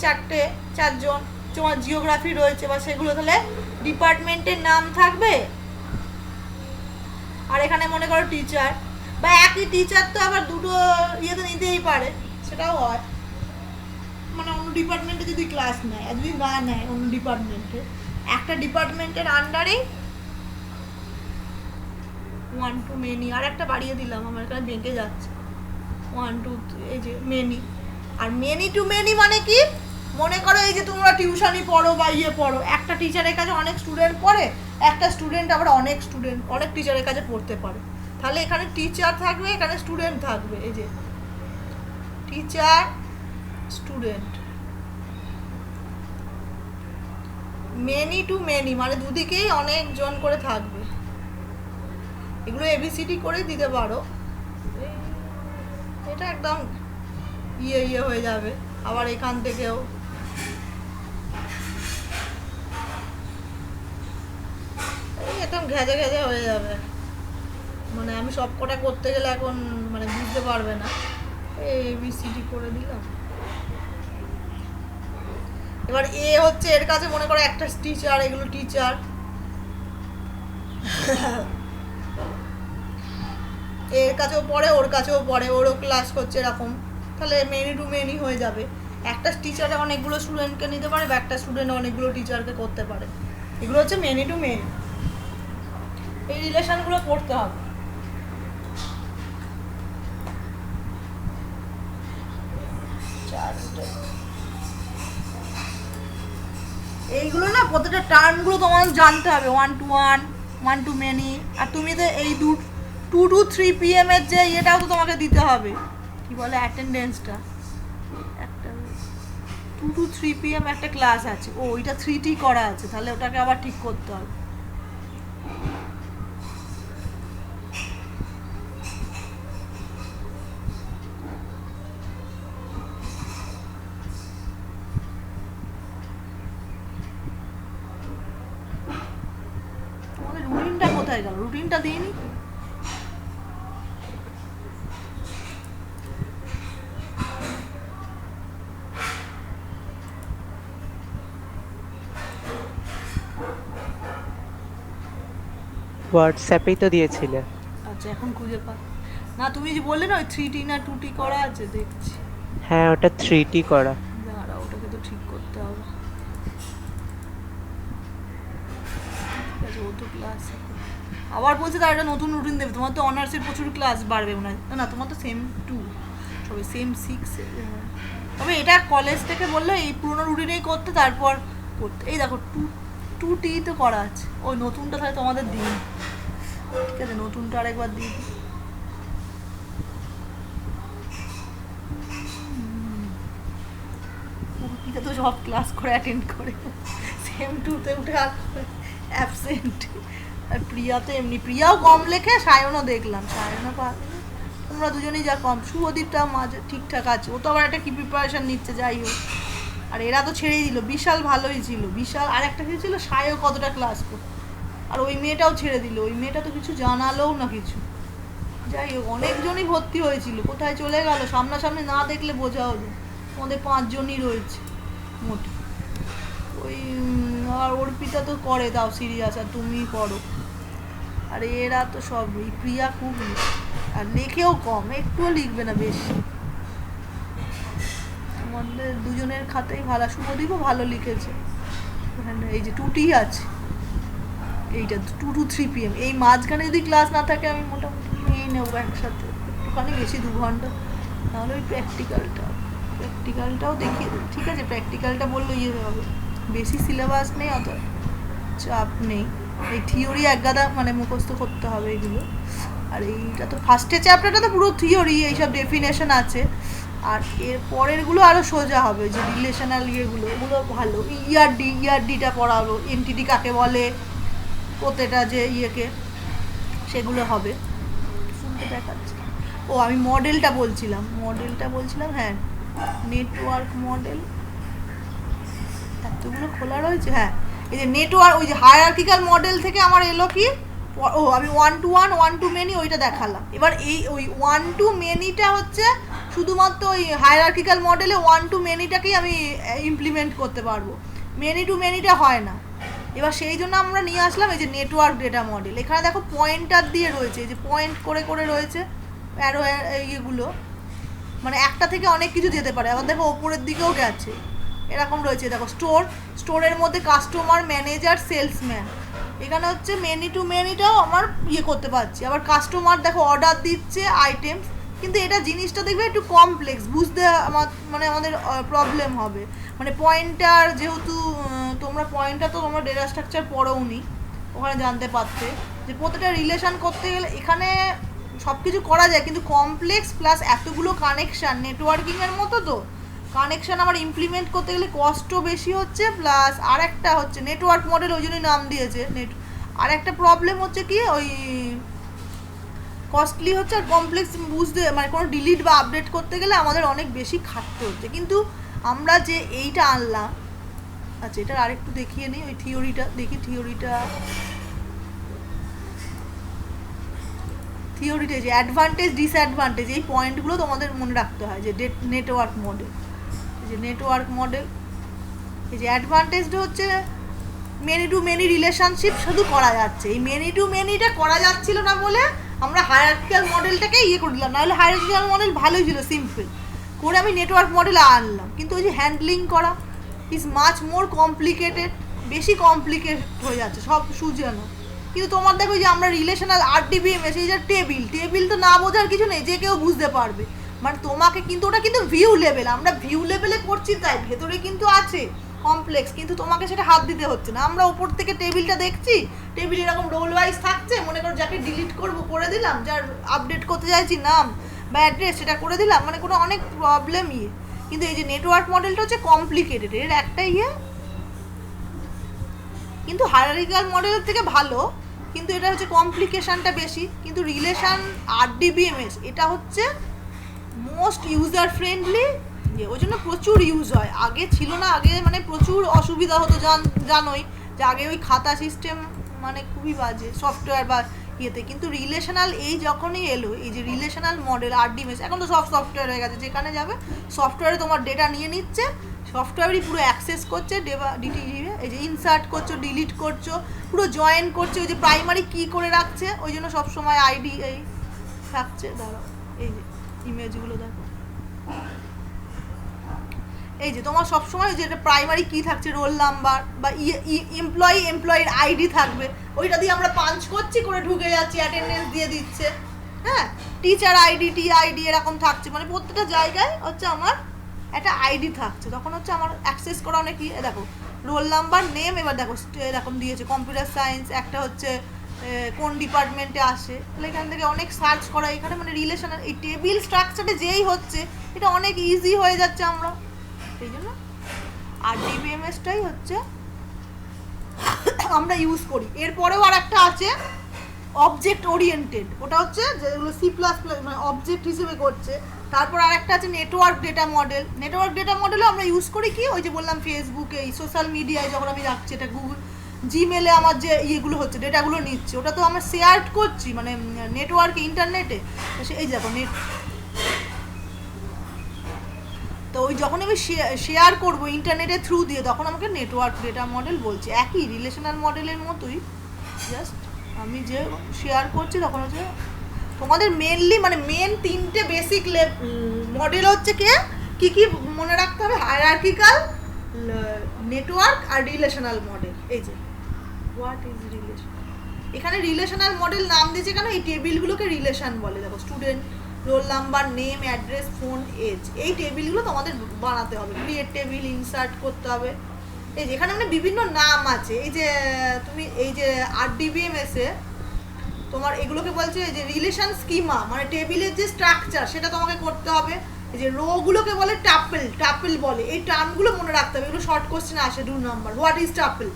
চারজন, তোমার জিওগ্রাফি রয়েছে, বা সেগুলো তাহলে ডিপার্টমেন্টের নাম থাকবে। আর এখানে মনে করো টিচার, বা একই টিচার তো আবার দুটো ইয়েতে নিতেই পারে, সেটাও হয়, মানে অন্য ডিপার্টমেন্টে যদি ক্লাস নেয়, যদি না নেয় অন্য ডিপার্টমেন্টে, একটা ডিপার্টমেন্টের আন্ডারেই 1 টু মেনি। আর একটা বাড়িয়ে দিলাম, আমার এখানে বেঁকে যাচ্ছে 1 টু, এই যে many. Are many to many মানে কি, মনে করো এই যে তোমরা টিউশনই পড়ো বা ইয়ে পড়ো, একটা টিচারের কাছে অনেক স্টুডেন্ট পড়ে, একটা স্টুডেন্ট আবার অনেক টিচারের কাছে পড়তে পারে, তাহলে এখানে টিচার থাকবে, এখানে স্টুডেন্ট থাকবে, এই যে teacher student. Many to many মানে দুদিকেই অনেকজন করে থাকবে। এগুলো এবিসিডি করে দিতে পারো, এটা একদম ইয়ে হয়ে যাবে। আবার এখান থেকেও একদম ঘেজে হয়ে যাবে, মানে আমি সব কটা করতে গেলে এখন মানে বুঝতে পারবে না। এবিসিডি করে দিলাম। এবার এ হচ্ছে এর কাছে মনে করো একটা টিচার, এগুলো টিচার, এর কাছেও পড়ে, ওর কাছেও পড়ে, ওরও ক্লাস করছে এরকম, তাহলে মেনি টু মেনি হয়ে যাবে। একটা টিচারে অনেকগুলো স্টুডেন্টকে নিতে পারে, বা একটা স্টুডেন্ট অনেকগুলো টিচারকে করতে পারে, এগুলো হচ্ছে মেনি টু মেনি। এই রিলেশনগুলো পড়তে হবে। এইগুলো না প্রত্যেকটা টার্মগুলো তোমার জানতে হবে, 1 টু 1, 1 টু মেনি। আর তুমি তো এই 2 টু 3 PM এর যে ইয়েটাও তো তোমাকে দিতে হবে, কি বলে অ্যাটেন্ডেন্সটা, একটা 2 টু 3 PM একটা ক্লাস আছে, ও ওইটা 3T করা আছে, তাহলে ওটাকে আবার ঠিক করতে হবে। তোমাদের রুটিনটা কোথায় গেল? রুটিনটা দিইনি। হোয়াটসঅ্যাপেই তো দিয়েছিলে। আচ্ছা, এখন খুঁজে পা না, তুমি যে বললে না ওই 3T না 2T করা আছে, দেখছি। হ্যাঁ, ওটা 3T করা। দাঁড়া, ওটাকে তো ঠিক করতে হবে। ঠিক আছে, ও তো ক্লাস আবার বলছে তার একটা নতুন রুটিন দেবে। তোমার তো অনার্সের প্রচুর ক্লাস বাড়বে মনে হয়, না তোমার তো সেম 2, সবাই সেম 6। তবে এটা কলেজ থেকে বললে এই পুরোনো রুটিনেই করতে, তারপর করতে। এই দেখো 2T তো করা আছে, ওই নতুনটা তাহলে তোমাদের দিন। ঠিক আছে, নতুনটা আরেকবার দিই। এটা তো সব ক্লাস করে অ্যাটেন্ড করে, সেম 2তে উঠে আর অ্যাবসেন্ট। আর প্রিয়া তো এমনি, প্রিয়াও কম লেখে, সায়নও দেখলাম, সায়নও তোমরা দুজনেই যা কম। শুভদীপটা মাঝে ঠিকঠাক আছে, ও তো আবার একটা কি প্রিপারেশন নিচ্ছে, যাই হোক। আর এরা তো ছেড়েই দিল, বিশাল ভালোই ছিল, বিশাল আর একটা কি ছিল সায়ও কতটা ক্লাস করতো, আর ওই মেয়েটাও ছেড়ে দিল, ওই মেয়েটা তো কিছু জানালোও না কিছু। যাই হোক, অনেকজনই ভর্তি হয়েছিল, কোথায় চলে গেল সামনাসামনি না দেখলে বোঝা হলো। আমাদের 5 জনই রয়েছে মোট। ওই আর অর্পিতা তো করে দাও সিরিয়াস, আর তুমি করো। আর এরা তো সব, এই প্রিয়া খুব আর লেখেও কম, একটুও লিখবে না বেশি। আমাদের দুজনের খাতাই ভালো, শুভদীপও ভালো লিখেছে। এই যে 2T আছে, এইটা 2 to 3 PM, এই মাঝখানে যদি ক্লাস না থাকে আমি মোটামুটি নিয়ে নেবো একসাথে, একটুখানি বেশি 2 ঘন্টা। তাহলে ওই প্র্যাকটিক্যালটাও দেখিয়ে দেবো, ঠিক আছে? প্র্যাকটিক্যালটা বললো ইয়ে হবে, বেশি সিলেবাস নেই, অত চাপ নেই। এই থিওরি একগাদা মানে মুখস্থ করতে হবে এগুলো। আর এইটা তো ফার্স্টের চ্যাপ্টারটা তো পুরো থিওরি, এইসব ডেফিনেশন আছে। আর এর পরেরগুলো আরও সোজা হবে, যে রিলেশনাল ইয়েগুলো, ওগুলো ভালো। ইআরডিটা পড়াবো, এনটিটি কাকে বলে, প্রত্যেকটা যে ইয়েকে, সেগুলো হবে। শুনতে দেখাচ্ছে, ও আমি মডেলটা বলছিলাম, হ্যাঁ, নেটওয়ার্ক মডেল এতগুলো খোলা রয়েছে। হ্যাঁ, এই যে নেটওয়ার্ক, ওই যে হায়ারার্কিক্যাল মডেল থেকে আমার এলো কি, ও আমি 1 to 1 1 to many ওইটা দেখালাম। এবার এই ওই 1 to manyটা হচ্ছে শুধুমাত্র ওই হায়ারার্কিক্যাল মডেলে 1 to manyটাকেই আমি ইমপ্লিমেন্ট করতে পারবো, মেনি টু মেনিটা হয় না। এবার সেই জন্য আমরা নিয়ে আসলাম এই যে নেটওয়ার্ক ডেটা মডেল। এখানে দেখো পয়েন্টার দিয়ে রয়েছে, এই যে পয়েন্ট করে করে রয়েছে অ্যারো, ইয়েগুলো মানে একটা থেকে অনেক কিছু যেতে পারে। আবার দেখো ওপরের দিকেও গেছে, এরকম রয়েছে। দেখো স্টোরের মধ্যে কাস্টমার, ম্যানেজার, সেলসম্যান, এখানে হচ্ছে মেনি টু মেনিটাও আমার ইয়ে করতে পারছি। আবার কাস্টমার দেখো অর্ডার দিচ্ছে আইটেমস, কিন্তু এটা জিনিসটা দেখবে একটু কমপ্লেক্স, বুঝতে মানে আমাদের প্রবলেম হবে। মানে পয়েন্টার যেহেতু তোমরা পয়েন্টার তো তোমরা ডেটা স্ট্রাকচার পড়োওনি, ওখানে জানতে পারতে যে প্রত্যেকটা রিলেশন করতে গেলে এখানে সব কিছু করা যায়, কিন্তু কমপ্লেক্স প্লাস এতগুলো কানেকশান, নেটওয়ার্কিংয়ের মতো তো কানেকশান আমার ইমপ্লিমেন্ট করতে গেলে কষ্টও বেশি হচ্ছে। প্লাস আর একটা হচ্ছে নেটওয়ার্ক মডেল, ওই জন্যই নাম দিয়েছে আর একটা প্রবলেম হচ্ছে কি, ওই কস্টলি হচ্ছে, আর কমপ্লেক্স বুঝতে মানে কোনো ডিলিট বা আপডেট করতে গেলে আমাদের অনেক বেশি খাটতে হচ্ছে। কিন্তু আমরা যে এইটা আনলাম, আচ্ছা এটার আরেকটু দেখিয়ে নিই, ওই থিওরিটা দেখি, থিওরিটা যে অ্যাডভান্টেজ ডিসঅ্যাডভান্টেজ, এই পয়েন্টগুলো তোমাদের মনে রাখতে হয়। যে নেটওয়ার্ক মডেল, এই যে অ্যাডভান্টেজটা হচ্ছে মেনি টু মেনি রিলেশনশিপ শুধু করা যাচ্ছে। এই মেনি টু মেনিটা করা যাচ্ছিল না বলে আমরা হায়ারার্কিক্যাল মডেলটাকে ইয়ে করে দিলাম, নাহলে হায়ারার্কিক্যাল মডেল ভালোই ছিল, সিম্পল করে আমি নেটওয়ার্ক মডেল আনলাম। কিন্তু ওই যে হ্যান্ডলিং করা ইজ মাচ মোর কমপ্লিকেটেড, বেশি কমপ্লিকেটেড হয়ে যাচ্ছে, সব সুজানো। কিন্তু তোমার দেখো যে আমরা রিলেশনাল RDBMS, এই যে টেবিল তো না বোঝার কিছু নেই, যে কেউ বুঝতে পারবে। মানে তোমাকে কিন্তু ওটা কিন্তু ভিউ লেভেল, আমরা ভিউ লেভেলে করছি, তাই ভেতরে কিন্তু আছে কমপ্লেক্স, কিন্তু তোমাকে সেটা হাত দিতে হচ্ছে না। আমরা ওপর থেকে টেবিলটা দেখছি, টেবিল এরকম রোল ওয়াইজ থাকছে, মনে করো যাকে ডিলিট করবো করে দিলাম, যার আপডেট করতে চাইছি নাম বা অ্যাড্রেস সেটা করে দিলাম, মানে কোনো অনেক প্রবলেম ইয়ে। কিন্তু এই যে নেটওয়ার্ক মডেলটা হচ্ছে কমপ্লিকেটেড, এর একটা ইয়ে, কিন্তু হায়ারার্কিক্যাল মডেলের থেকে ভালো, কিন্তু এটা হচ্ছে কমপ্লিকেশনটা বেশি। কিন্তু রিলেশন RDBMS এটা হচ্ছে মোস্ট ইউজার ফ্রেন্ডলি, যে ওই জন্য প্রচুর ইউজ হয়। আগে ছিল না, আগে মানে প্রচুর অসুবিধা হতো, জানোই যে আগে ওই খাতা সিস্টেম মানে খুবই বাজে সফটওয়্যার বা ইয়েতে। কিন্তু রিলেশনাল এই যখনই এলো, এই যে রিলেশনাল মডেল RDBMS, এখন তো সব সফটওয়্যার হয়ে গেছে, যেখানে যাবে সফটওয়্যারে তোমার ডেটা নিয়ে নিচ্ছে, সফটওয়্যারই পুরো অ্যাক্সেস করছে, এই যে ইনসার্ট করছো, ডিলিট করছো, পুরো জয়েন করছে, ওই যে প্রাইমারি কি করে রাখছে, ওই জন্য সবসময় আইডি এই থাকছে। দাঁড়াও, এই যে ইমেজগুলো দেখো, এই যে তোমার সবসময় যে প্রাইমারি কি থাকছে, রোল নাম্বার বা এমপ্লয়ির আইডি থাকবে, ওইটা দিয়ে আমরা পাঞ্চ করছি, করে ঢুকে যাচ্ছি, অ্যাটেন্ডেন্স দিয়ে দিচ্ছে। হ্যাঁ, টিচার আইডি, TID এরকম থাকছে, মানে প্রত্যেকটা জায়গায় হচ্ছে আমার একটা আইডি থাকছে, তখন হচ্ছে আমার অ্যাক্সেস করা অনেক কি। দেখো রোল নাম্বার, নেম, এবার দেখো এরকম দিয়েছে কম্পিউটার সায়েন্স, একটা হচ্ছে কোন ডিপার্টমেন্টে আসে, তাহলে এখান থেকে অনেক সার্চ করা। এখানে মানে রিলেশনাল এই টেবিল স্ট্রাকচারে যেই হচ্ছে, এটা অনেক ইজি হয়ে যাচ্ছে আমরা, সেই জন্য RDBMSটাই হচ্ছে আমরা ইউজ করি। এরপরেও আর একটা আছে অবজেক্ট ওরিয়েন্টেড, ওটা হচ্ছে যেগুলো সি প্লাস প্লাস মানে অবজেক্ট হিসেবে করছে। তারপর আর একটা আছে network data model. Network data মডেলও আমরা ইউজ করি কি, ওই যে বললাম ফেসবুকে এই সোশ্যাল মিডিয়ায় যখন আমি রাখছি, এটা গুগল জিমেলে আমার যে ইয়েগুলো হচ্ছে ডেটাগুলো নিচ্ছে, ওটা তো আমরা শেয়ার করছি মানে নেটওয়ার্কে ইন্টারনেটে। এই দেখো নেট, তো ওই যখন আমি শেয়ার করবো ইন্টারনেটের থ্রু দিয়ে তখন আমাকে নেটওয়ার্ক ডেটা মডেল বলছে। একই রিলেশনাল মডেলের মতোই, জাস্ট আমি যে শেয়ার করছি তখন হচ্ছে তোমাদের মেনলি মানে মেন তিনটে বেসিক মডেল হচ্ছে কি কি মনে রাখতে হবে, হায়ারার্কিক্যাল, নেটওয়ার্ক আর রিলেশনাল মডেল। এই যে হোয়াট ইজ রিলেশন, এখানে রিলেশনাল মডেল নাম দিয়েছে কেন, এই টেবিলগুলোকে রিলেশন বলে। দেখো student, roll number, name, address, phone, age, এই টেবিলগুলো তোমাদের বানাতে হবে। ক্রিয়েট টেবিল, ইনসার্ট করতে হবে। এই যে এখানে মানে বিভিন্ন নাম আছে। এই যে তুমি এই যে RDBMS এ তোমার এগুলোকে বলছে যে রিলেশন স্কিমা, মানে টেবিলের যে স্ট্রাকচার সেটা তোমাকে করতে হবে। এই যে রোগুলোকে বলে টাপেল বলে, এই টার্মগুলো মনে রাখতে হবে, এগুলো শর্ট কোশ্চেন আসে 2 number. What is tuple,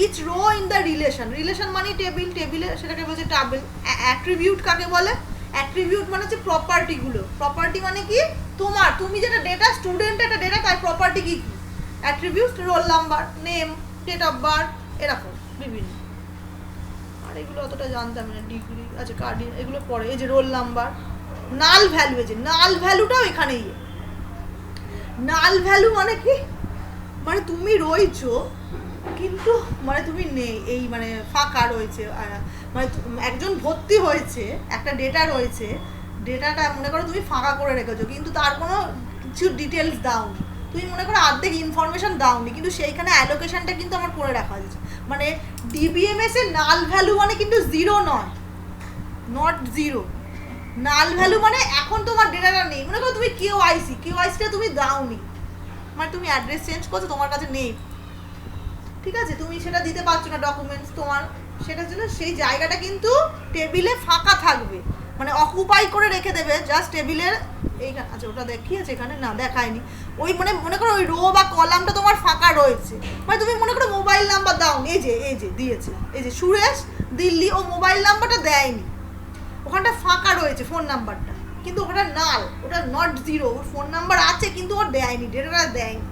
each row in the relation মানে টেবিলে সেটাকে বলছে টাপেল। অ্যাট্রিবিউট কাকে বলে, অ্যাট্রিবিউট মানে হচ্ছে প্রপার্টিগুলো। প্রপার্টি মানে কি, তুমি যেটা ডেটা, স্টুডেন্ট একটা ডেটা, তার প্রপার্টি কি কি, attribute, roll number, name, date of birth, এরকম বিভিন্ন। আর এগুলো অতটা জানতাম না, ডিগ্রি আচ্ছা কার্ডিন এগুলো পরে। এই যে রোল নাম্বার, নাল ভ্যালু, এই যে নাল ভ্যালুটাও এখানেই। নাল ভ্যালু মানে কি, মানে তুমি রয়েছো কিন্তু মানে তুমি নেই, এই মানে ফাঁকা রয়েছে, মানে একজন ভর্তি হয়েছে, একটা ডেটা রয়েছে, ডেটাটা মনে করো তুমি ফাঁকা করে রেখেছো কিন্তু তার কোনো কিছু ডিটেলস দাওনি, তুমি মনে করো অর্ধেক ইনফরমেশন দাওনি, কিন্তু সেইখানে অ্যালোকেশনটা কিন্তু আমার করে রাখা আছে। মানে DBMS এর নাল ভ্যালু মানে কিন্তু জিরো নয়, নট জিরো। নাল ভ্যালু মানে এখন তোমার ডেটাটা নেই, মনে করো তুমি কেওআইসিটা তুমি দাওনি, মানে তুমি অ্যাড্রেস চেঞ্জ করছো, তোমার কাছে নেই, ঠিক আছে, তুমি সেটা দিতে পারছো না ডকুমেন্টস তোমার, সেটা জন্য সেই জায়গাটা কিন্তু টেবিলে ফাঁকা থাকবে, মানে অকুপাই করে রেখে দেবে জাস্ট টেবিলের এইখানে। আচ্ছা ওটা দেখিয়েছে এখানে, না দেখায়নি। ওই মানে মনে করো ওই রো বা কলামটা তোমার ফাঁকা রয়েছে, মানে তুমি মনে করো মোবাইল নাম্বার দাও, এই যে দিয়েছে, এই যে সুরেশ দিল্লি, ও মোবাইল নাম্বারটা দেয়নি, ওখানটা ফাঁকা রয়েছে ফোন নাম্বারটা, কিন্তু ওটা নাল, ওটা not zero, or phone number আছে কিন্তু ও দেয়নি, ডেটাটা দেয়নি।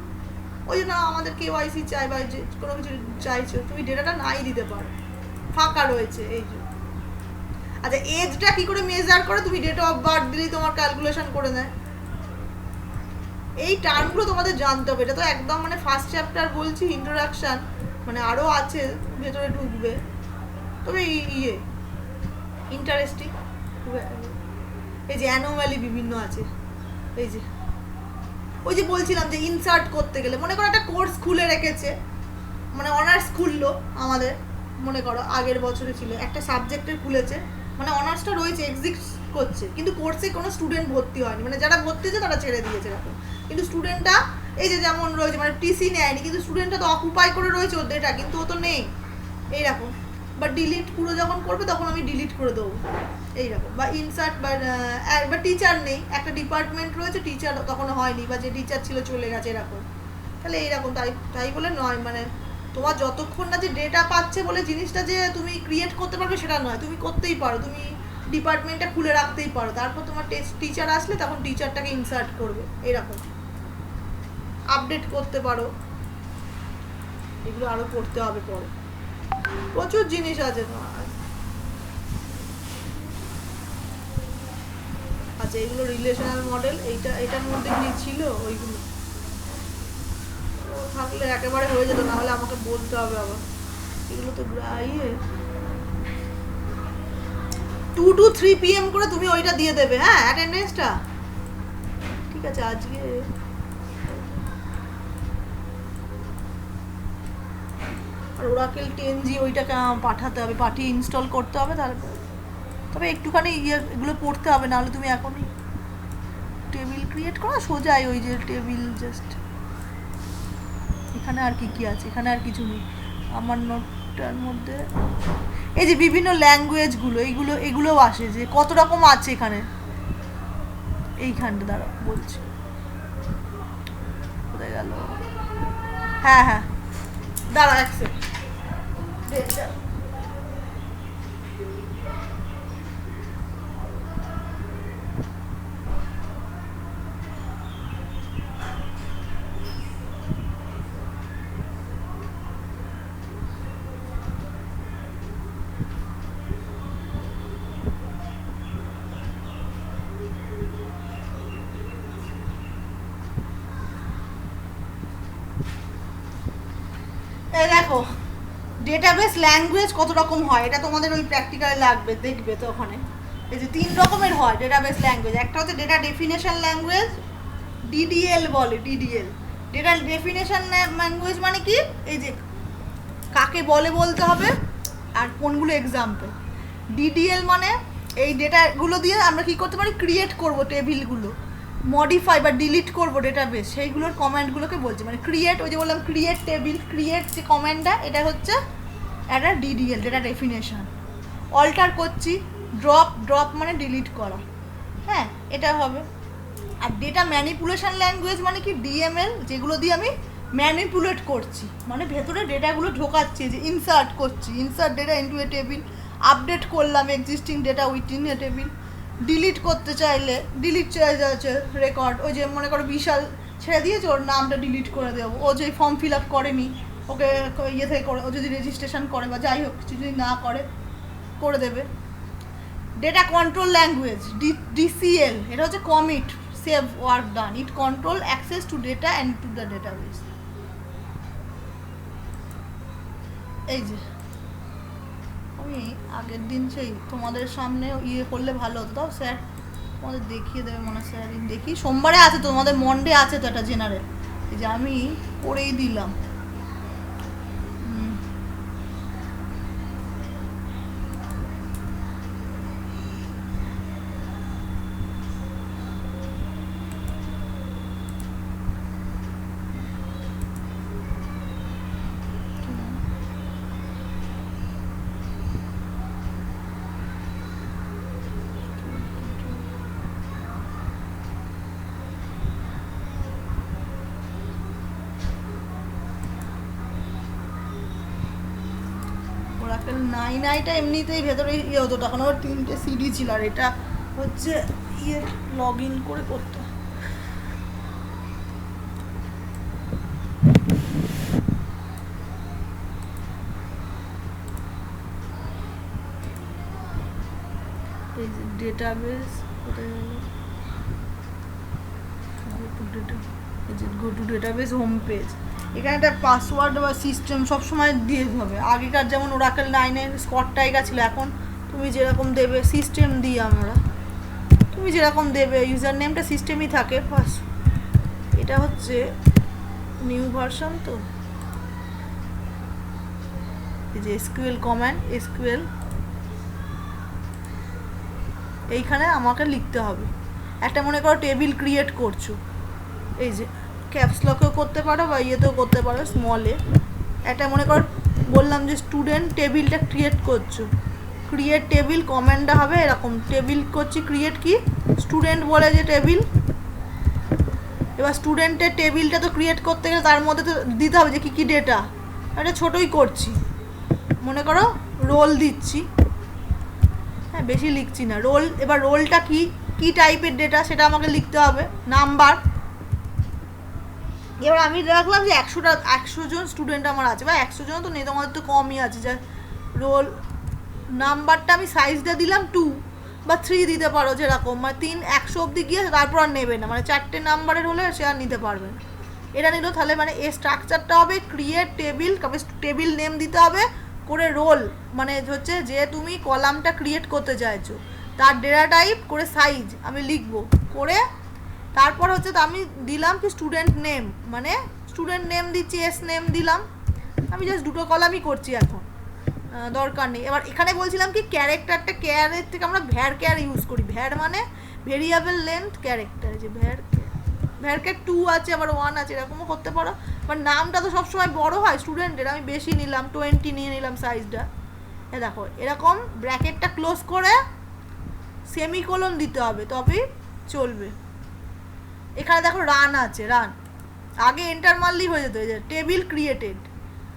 ওই জন্য আমাদের কেওআইসি চাই বা যে কোনো কিছু চাইছো, তুমি ডেটাটা নাই দিতে পারো, ফাঁকা রয়েছে। এই যে আচ্ছা এজটা কি করে মেজার করে, তুমি ডেট অফ বার্থ দিলেই তোমার ক্যালকুলেশন করে দেয়। এই টার্মগুলো তোমাদের জানতে হবে, এটা তো একদম মানে ফার্স্ট চ্যাপ্টার বলছি, ইন্ট্রোডাকশন, মানে আরও আছে ভেতরে ঢুকবে, তবে ইন্টারেস্টিং। এই যে অ্যানোমালি বিভিন্ন আছে, এই যে ওই যে বলছিলাম যে ইনসার্ট করতে গেলে মনে করো একটা কোর্স খুলে রেখেছে, মানে অনার্স খুললো আমাদের, মনে করো আগের বছরে ছিল একটা সাবজেক্টের খুলেছে, মানে অনার্সটা রয়েছে এক্সিস্ট করছে, কিন্তু কোর্সে কোনো স্টুডেন্ট ভর্তি হয়নি, মানে যারা ভর্তি হয়েছে তারা ছেড়ে দিয়েছে এরকম, কিন্তু স্টুডেন্টটা এই যে যেমন রয়েছে মানে টিসি নেয়নি, কিন্তু স্টুডেন্টটা তো অকুপাই করে রয়েছে ওর ডেটা, কিন্তু ও তো নেই এইরকম। বা ডিলিট পুরো যখন করবে তখন আমি ডিলিট করে দেবো এইরকম। বা ইনসার্ট বা টিচার নেই, একটা ডিপার্টমেন্ট রয়েছে, টিচার তখন হয়নি, বা যে টিচার ছিল চলে গেছে এরকম, তাহলে এইরকম। তাই বলে নয়, মানে তোমার যতক্ষণ না যে ডেটা পাচ্ছে বলে জিনিসটা যে তুমি ক্রিয়েট করতে পারবে সেটা নয়, তুমি করতেই পারো, তুমি ডিপার্টমেন্টটা খুলে রাখতেই পারো, তারপর তোমার টিচার আসলে তখন টিচারটাকে ইনসার্ট করবে, এরকম আপডেট করতে পারো। এগুলো আরও করতে হবে পরে, প্রচুর জিনিস আছে তোমার। আচ্ছা এগুলো রিলেশনাল মডেল, এটার মধ্যে কি ছিল ওইগুলো থাকলে একেবারে হয়ে যেত, না হলে আমাকে বলতে হবে আবার। এগুলো তো 2 to 3 PM করে তুমি ওইটা দিয়ে দেবে, হ্যাঁ অ্যাটেন্ডেন্সটা, ঠিক আছে। আজকে আর ওরাকেল 10G ওইটাকে পাঠাতে হবে, পাঠিয়ে ইনস্টল করতে হবে, তারপর তবে একটুখানি এগুলো পড়তে হবে, নাহলে তুমি এখনই টেবিল ক্রিয়েট করা সোজাই, ওই যে টেবিল জাস্ট এখানে আর কি আছে, এখানে আর কিছু নেই আমার নোটটার মধ্যে। এই যে বিভিন্ন ল্যাঙ্গুয়েজগুলো এগুলোও আসে, যে কত রকম আছে এখানে, এইখানটা দাঁড়া বলছি, কোথায় গেল, হ্যাঁ দাঁড়া এক সেকেন্ড। ডেটা এই দেখো ডেটাবেস ল্যাঙ্গুয়েজ কত রকম হয়, এটা তোমাদের ওই প্র্যাকটিক্যালে লাগবে, দেখবে তো ওখানে। এই যে 3 রকমের হয় ডেটাবেস ল্যাঙ্গুয়েজ। একটা হচ্ছে ডেটা ডেফিনেশন ল্যাঙ্গুয়েজ, ডিডিএল বলে, ডিডিএল। ডেটা ডেফিনেশন ল্যাঙ্গুয়েজ মানে কি, এই যে কাকে বলে বলতে হবে আর কোনগুলো এক্সাম্পল। ডিডিএল মানে এই ডেটাগুলো দিয়ে আমরা কি করতে পারি, ক্রিয়েট করব টেবিলগুলো, মডিফাই বা ডিলিট করব ডেটাবেস, সেইগুলোর কমেন্টগুলোকে বলছে। মানে ক্রিয়েট, ওই যে বললাম ক্রিয়েট টেবিল, ক্রিয়েট যে কমেন্টটা, এটা হচ্ছে একটা ডিডিএল, ডেটা ডেফিনেশন। অল্টার করছি, ড্রপ মানে ডিলিট করা, হ্যাঁ এটা হবে। আর ডেটা ম্যানিপুলেশন ল্যাঙ্গুয়েজ মানে কি, ডিএমএল, যেগুলো দিয়ে আমি ম্যানিপুলেট করছি, মানে ভেতরে ডেটাগুলো ঢোকাচ্ছি, যে ইনসার্ট করছি, insert data into a table, update করলাম existing data within a table. Delete করতে চাইলে ডিলিট চাই যাচ্ছে রেকর্ড, ওই যে মনে করো বিশাল ছেড়ে দিয়েছে, ওর নামটা ডিলিট করে দেবো, ও যে ফর্ম ফিল আপ করেনি, ওকে ইয়ে থেকে করে, ও যদি রেজিস্ট্রেশন করে বা যাই হোক কিছু যদি না করে দেবে। ডেটা কন্ট্রোল ল্যাঙ্গুয়েজ, ডিসিএল, এটা হচ্ছে commit, save work done, it control access to data and to the database. এই যে আমি আগের দিন সেই তোমাদের সামনে ইয়ে করলে ভালো হতো, তাও স্যার তোমাদের দেখিয়ে দেবে মনে হয়, স্যার দেখি সোমবারে আছে তো, তোমাদের মন্ডে আছে তো একটা জেনারেল, এই যে আমি করেই দিলাম। ওরাকেল 9টা এমনিতেই ভেতরে ইয়ে হতো, তখন আবার 3টে সিডি ছিল, আর এটা হচ্ছে ইয়ে লগ ইন করে করতে। এই যে ডেটাবেস কোথায় গেল, go to database home page, এখানে একটা পাসওয়ার্ড বা সিস্টেম সবসময় দিয়ে হবে। আগেকার যেমন ওরাকেল 9-এ স্কট টাইগার ছিল, এখন তুমি যেরকম দেবে সিস্টেম দিই আমরা, তুমি যেরকম দেবে ইউজার নেমটা সিস্টেমই থাকে ফার্স্ট। এটা হচ্ছে নিউ ভার্সন, তো এই যে এসকিউএল কমান্ড, এসকিউএল এইখানে আমাকে লিখতে হবে। একটা মনে করো টেবিল ক্রিয়েট করছো, এই যে ক্যাপস লকেও করতে পারো বা ইয়েতেও করতে পারো, স্মলে। একটা মনে করো বললাম যে স্টুডেন্ট টেবিলটা ক্রিয়েট করছো, ক্রিয়েট টেবিল কমেন্টটা হবে এরকম, টেবিল করছি ক্রিয়েট কি স্টুডেন্ট বলে যে টেবিল। এবার স্টুডেন্টের টেবিলটা তো ক্রিয়েট করতে গেলে তার মধ্যে তো দিতে হবে যে কী কী ডেটা, এটা ছোটোই করছি, মনে করো রোল দিচ্ছি, হ্যাঁ বেশি লিখছি না, রোল। এবার রোলটা কী টাইপের ডেটা সেটা আমাকে লিখতে হবে, নাম্বার। এবার আমি রাখলাম যে 100 জন স্টুডেন্ট আমার আছে, বা 100 জন তো নেই, তোমাদের তো কমই আছে, যে রোল নাম্বারটা আমি সাইজটা দিলাম 2 বা 3 দিতে পারো, যেরকম মানে 100 অবধি গিয়ে তারপর আর নেবে না, মানে 4টে নাম্বারের হলে সে আর নিতে পারবে না। এটা নিল তাহলে, মানে এই স্ট্রাকচারটা হবে ক্রিয়েট টেবিল, তবে টেবিল নেম দিতে হবে করে, রোল মানে হচ্ছে যে তুমি কলামটা ক্রিয়েট করতে চাইছো তার ডেটা টাইপ করে, সাইজ আমি লিখবো করে, তারপর হচ্ছে তো আমি দিলাম কি স্টুডেন্ট নেম, মানে স্টুডেন্ট নেম দিচ্ছি, এস নেম দিলাম। আমি জাস্ট 2টো কলামই করছি এখন, দরকার নেই। এবার এখানে বলছিলাম কি ক্যারেক্টারটা, ক্যারের থেকে আমরা ভ্যার ক্যার ইউজ করি, ভ্যার মানে ভেরিয়েবল লেন্থ ক্যারেক্টার, যে ভ্যারকে 2 আছে আবার 1 আছে, এরকমও করতে পারো। বাট নামটা তো সবসময় বড় হয় স্টুডেন্টের, আমি বেশি নিলাম 20 নিয়ে নিলাম সাইজটা। দেখো এরকম ব্র্যাকেটটা ক্লোজ করে সেমিকোলন দিতে হবে, তবেই চলবে। এখানে দেখো রান আছে, রান আগে এন্টার মারলেই হয়ে যেত। এই যে টেবিল ক্রিয়েটেড,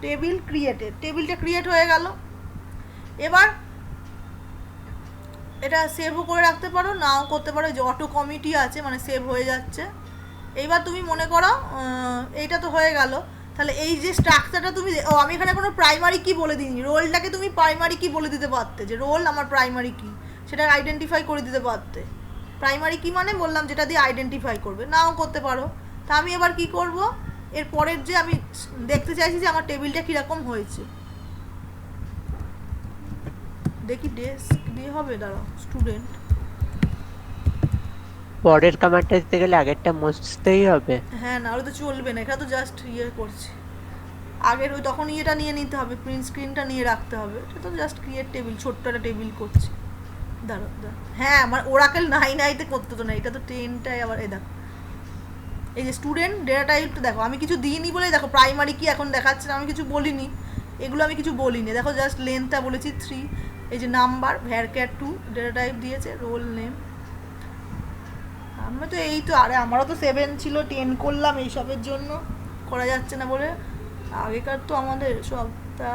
টেবিল ক্রিয়েটেড, টেবিলটা ক্রিয়েট হয়ে গেল। এবার এটা সেভও করে রাখতে পারো, নাও করতে পারো, যে অটো কমিটি আছে মানে সেভ হয়ে যাচ্ছে। এইবার তুমি মনে করো এইটা তো হয়ে গেল, তাহলে এই যে স্ট্রাকচারটা তুমি আমি এখানে কোনো প্রাইমারি কি বলে দিইনি, রোলটাকে তুমি প্রাইমারি কি বলে দিতে পারতে, যে রোল আমার প্রাইমারি কি সেটা আইডেন্টিফাই করে দিতে পারতে। প্রাইমারি কি মানে বললাম যেটা দিয়ে আইডেন্টিফাই করবে, নাও করতে পারো। তা আমি এবার কি করব, এর পরের যে আমি দেখতে চাইছি যে আমার টেবিলটা কীরকম হয়েছে, দেখি ডেস্ক দিয়ে হবে, দাঁড়াও স্টুডেন্ট। পরের কমান্ডটা দিতে গেলে আগেরটা মুছতেই হবে। হ্যাঁ, না ওটা তো চলবে না, এটা তো জাস্ট করছি আগের ওই তখন ইয়েটা নিয়ে নিতে হবে, প্রিন্ট স্ক্রিনটা নিয়ে রাখতে হবে। এটা তো জাস্ট ক্রিয়েট টেবিল, ছোট্ট একটা টেবিল করছি। দাঁড়ো হ্যাঁ, আমার ওরাকেল 9 করতে তো না, এটা তো 10টায় আবার দেখো এই যে স্টুডেন্ট ডেটা টাইপটা দেখো আমি কিছু দিইনি বলে দেখো প্রাইমারি কি এখন দেখাচ্ছে না, আমি কিছু বলিনি, এগুলো আমি কিছু বলিনি। দেখো জাস্ট লেন্থটা বলেছি 3, এই যে নাম্বার ভ্যারক্যার 2 ডেটা টাইপ দিয়েছে, রোল নেম। আমি তো এই তো আরে আমারও তো 7 ছিল, 10 করলাম এইসবের জন্য, করা যাচ্ছে না বলে। আগেকার তো আমাদের সবটা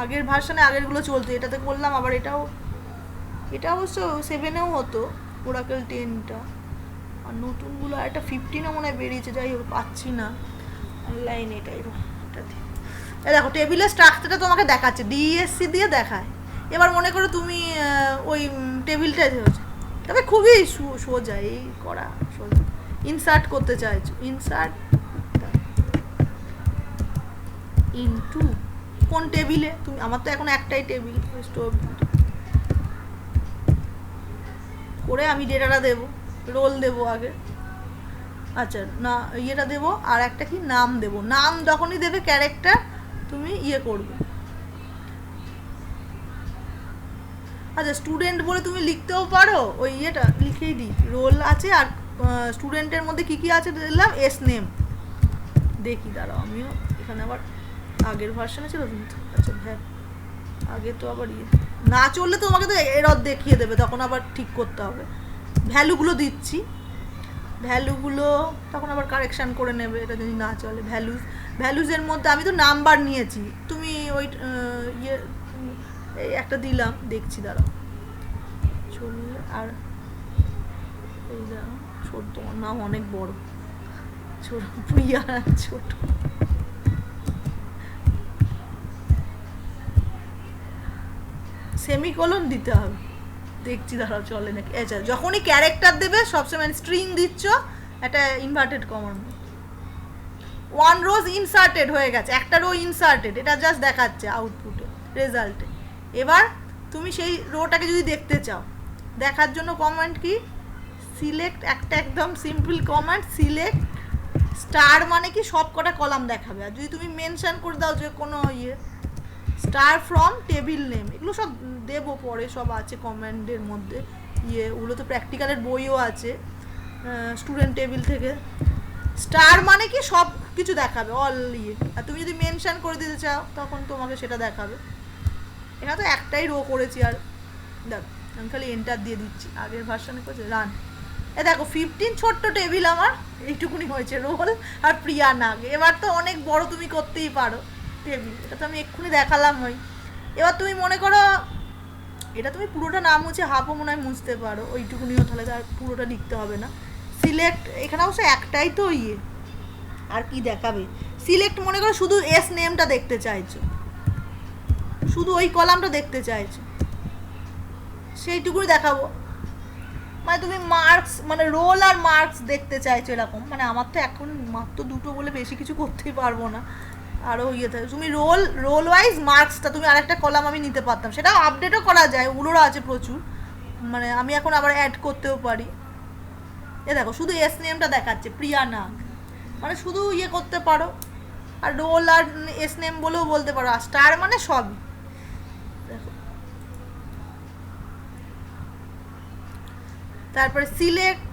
আগের ভার্সানে আগেরগুলো চলতো, এটাতে করলাম আবার এটাও, এটা অবশ্য 7এও হতো ওরাকেল 10টা, আর নতুনগুলো আর একটা 15ও মনে হয় বেরিয়েছে, যাই হোক পাচ্ছি না অনলাইন। এটাই এটাতে দেখো টেবিলের স্ট্রাকচারটা তোমাকে দেখাচ্ছে, ডিএসসি দিয়ে দেখায়। এবার মনে করো তুমি ওই টেবিলটা হচ্ছে, তবে খুবই সোজা এই করা, সোজা ইনসার্ট করতে চাইছো, ইনসার্ট ইনটু কোন টেবিলে তুমি, আমার তো এখন একটাই টেবিল, স্টোর করে আমি ডেটাটা দেবো, রোল দেবো আগে, আচ্ছা না ইয়েটা দেবো, আর একটা কি নাম দেবো। নাম যখনই দেবে ক্যারেক্টার তুমি করবে। আচ্ছা স্টুডেন্ট বলে তুমি লিখতেও পারো, ওই লিখেই দিই, রোল আছে আর স্টুডেন্টের মধ্যে কি কি আছে দিলাম, এস নেম। দেখি দাঁড়াও আমিও এখানে আবার আগের ভার্সনে ছিল কিন্তু, আচ্ছা হ্যাঁ আগে তো আবার না চললে তো তোমাকে তো এরর দেখিয়ে দেবে, তখন আবার ঠিক করতে হবে। ভ্যালুগুলো দিচ্ছি, ভ্যালুগুলো তখন আবার কারেকশান করে নেবে এটা যদি না চলে। ভ্যালুজের মধ্যে আমি তো নাম্বার নিয়েছি, তুমি ওই এই একটা দিলাম, দেখছি দাঁড়াও চললে। আর এই দাঁড়াও ছোট, তোমার নাম অনেক বড়, ছোট প্রিয়া, ছোট সেমিকোলন দিতে হবে, দেখছি দাঁড়াও চলে নাকি। আচ্ছা যখনই ক্যারেক্টার দেবে সবসময় স্ট্রিং দিচ্ছ, একটা ইনভার্টেড কমার, 1 রোজ ইনসার্টেড হয়ে গেছে, একটা রো ইনসার্টেড, এটা জাস্ট দেখাচ্ছে আউটপুটে রেজাল্টে। এবার তুমি সেই রোটাকে যদি দেখতে চাও, দেখার জন্য কমান্ড কি, সিলেক্ট, একটা একদম সিম্পল কমান্ড, সিলেক্ট স্টার মানে কি সব কটা কলাম দেখাবে। আর যদি তুমি মেনশন করে দাও যে কোনো স্টার ফ্রম টেবিল নেম, এগুলো সব দেবো পরে, সব আছে কমান্ডের মধ্যে, ওগুলো তো প্র্যাকটিক্যালের বইও আছে, স্টুডেন্ট টেবিল থেকে। স্টার মানে কি সব কিছু দেখাবে, অল আর তুমি যদি মেনশন করে দিতে চাও তখন তোমাকে সেটা দেখাবে। এখানে তো একটাই রো করেছি, আর দেখো আমি খালি এন্টার দিয়ে দিচ্ছি, আগের ভার্সনে করেছে রান। দেখো 15 ছোট্ট টেবিল আমার এইটুকুনি হয়েছে, রোল আর প্রিয়া নাগ। এবার তো অনেক বড় তুমি করতেই পারো টেবিল, এটা তো আমি এক্ষুনি দেখালাম। এবার তুমি মনে করো এটা তুমি পুরোটা না মুছে হাফও মনে হয় মুছতে পারো, ওইটুকুনিও, তাহলে আর পুরোটা লিখতে হবে না। সিলেক্ট, এখানে অবশ্য একটাই তো আর কি দেখাবে, সিলেক্ট মনে করো শুধু এস নেমটা দেখতে চাইছো, শুধু ওই কলামটা দেখতে চাইছো, সেইটুকুই দেখাবো। মানে তুমি মার্কস মানে রোল আর মার্কস দেখতে চাইছো এরকম, মানে আমার তো এখন মাত্র দুটো বলে বেশি কিছু করতেই পারবো না, আরও থাকে তুমি রোল ওয়াইজ মার্কসটা তুমি আরেকটা কলাম আমি নিতে পারতাম, সেটাও আপডেটও করা যায়, ওগুলোরও আছে প্রচুর, মানে আমি এখন আবার অ্যাড করতেও পারি। দেখো শুধু এস নেমটা দেখাচ্ছে প্রিয়া নাগ, মানে শুধু করতে পারো, আর রোল আর এস নেম বলেও বলতে পারো, আর স্টার মানে সবই। দেখো তারপরে সিলেক্ট,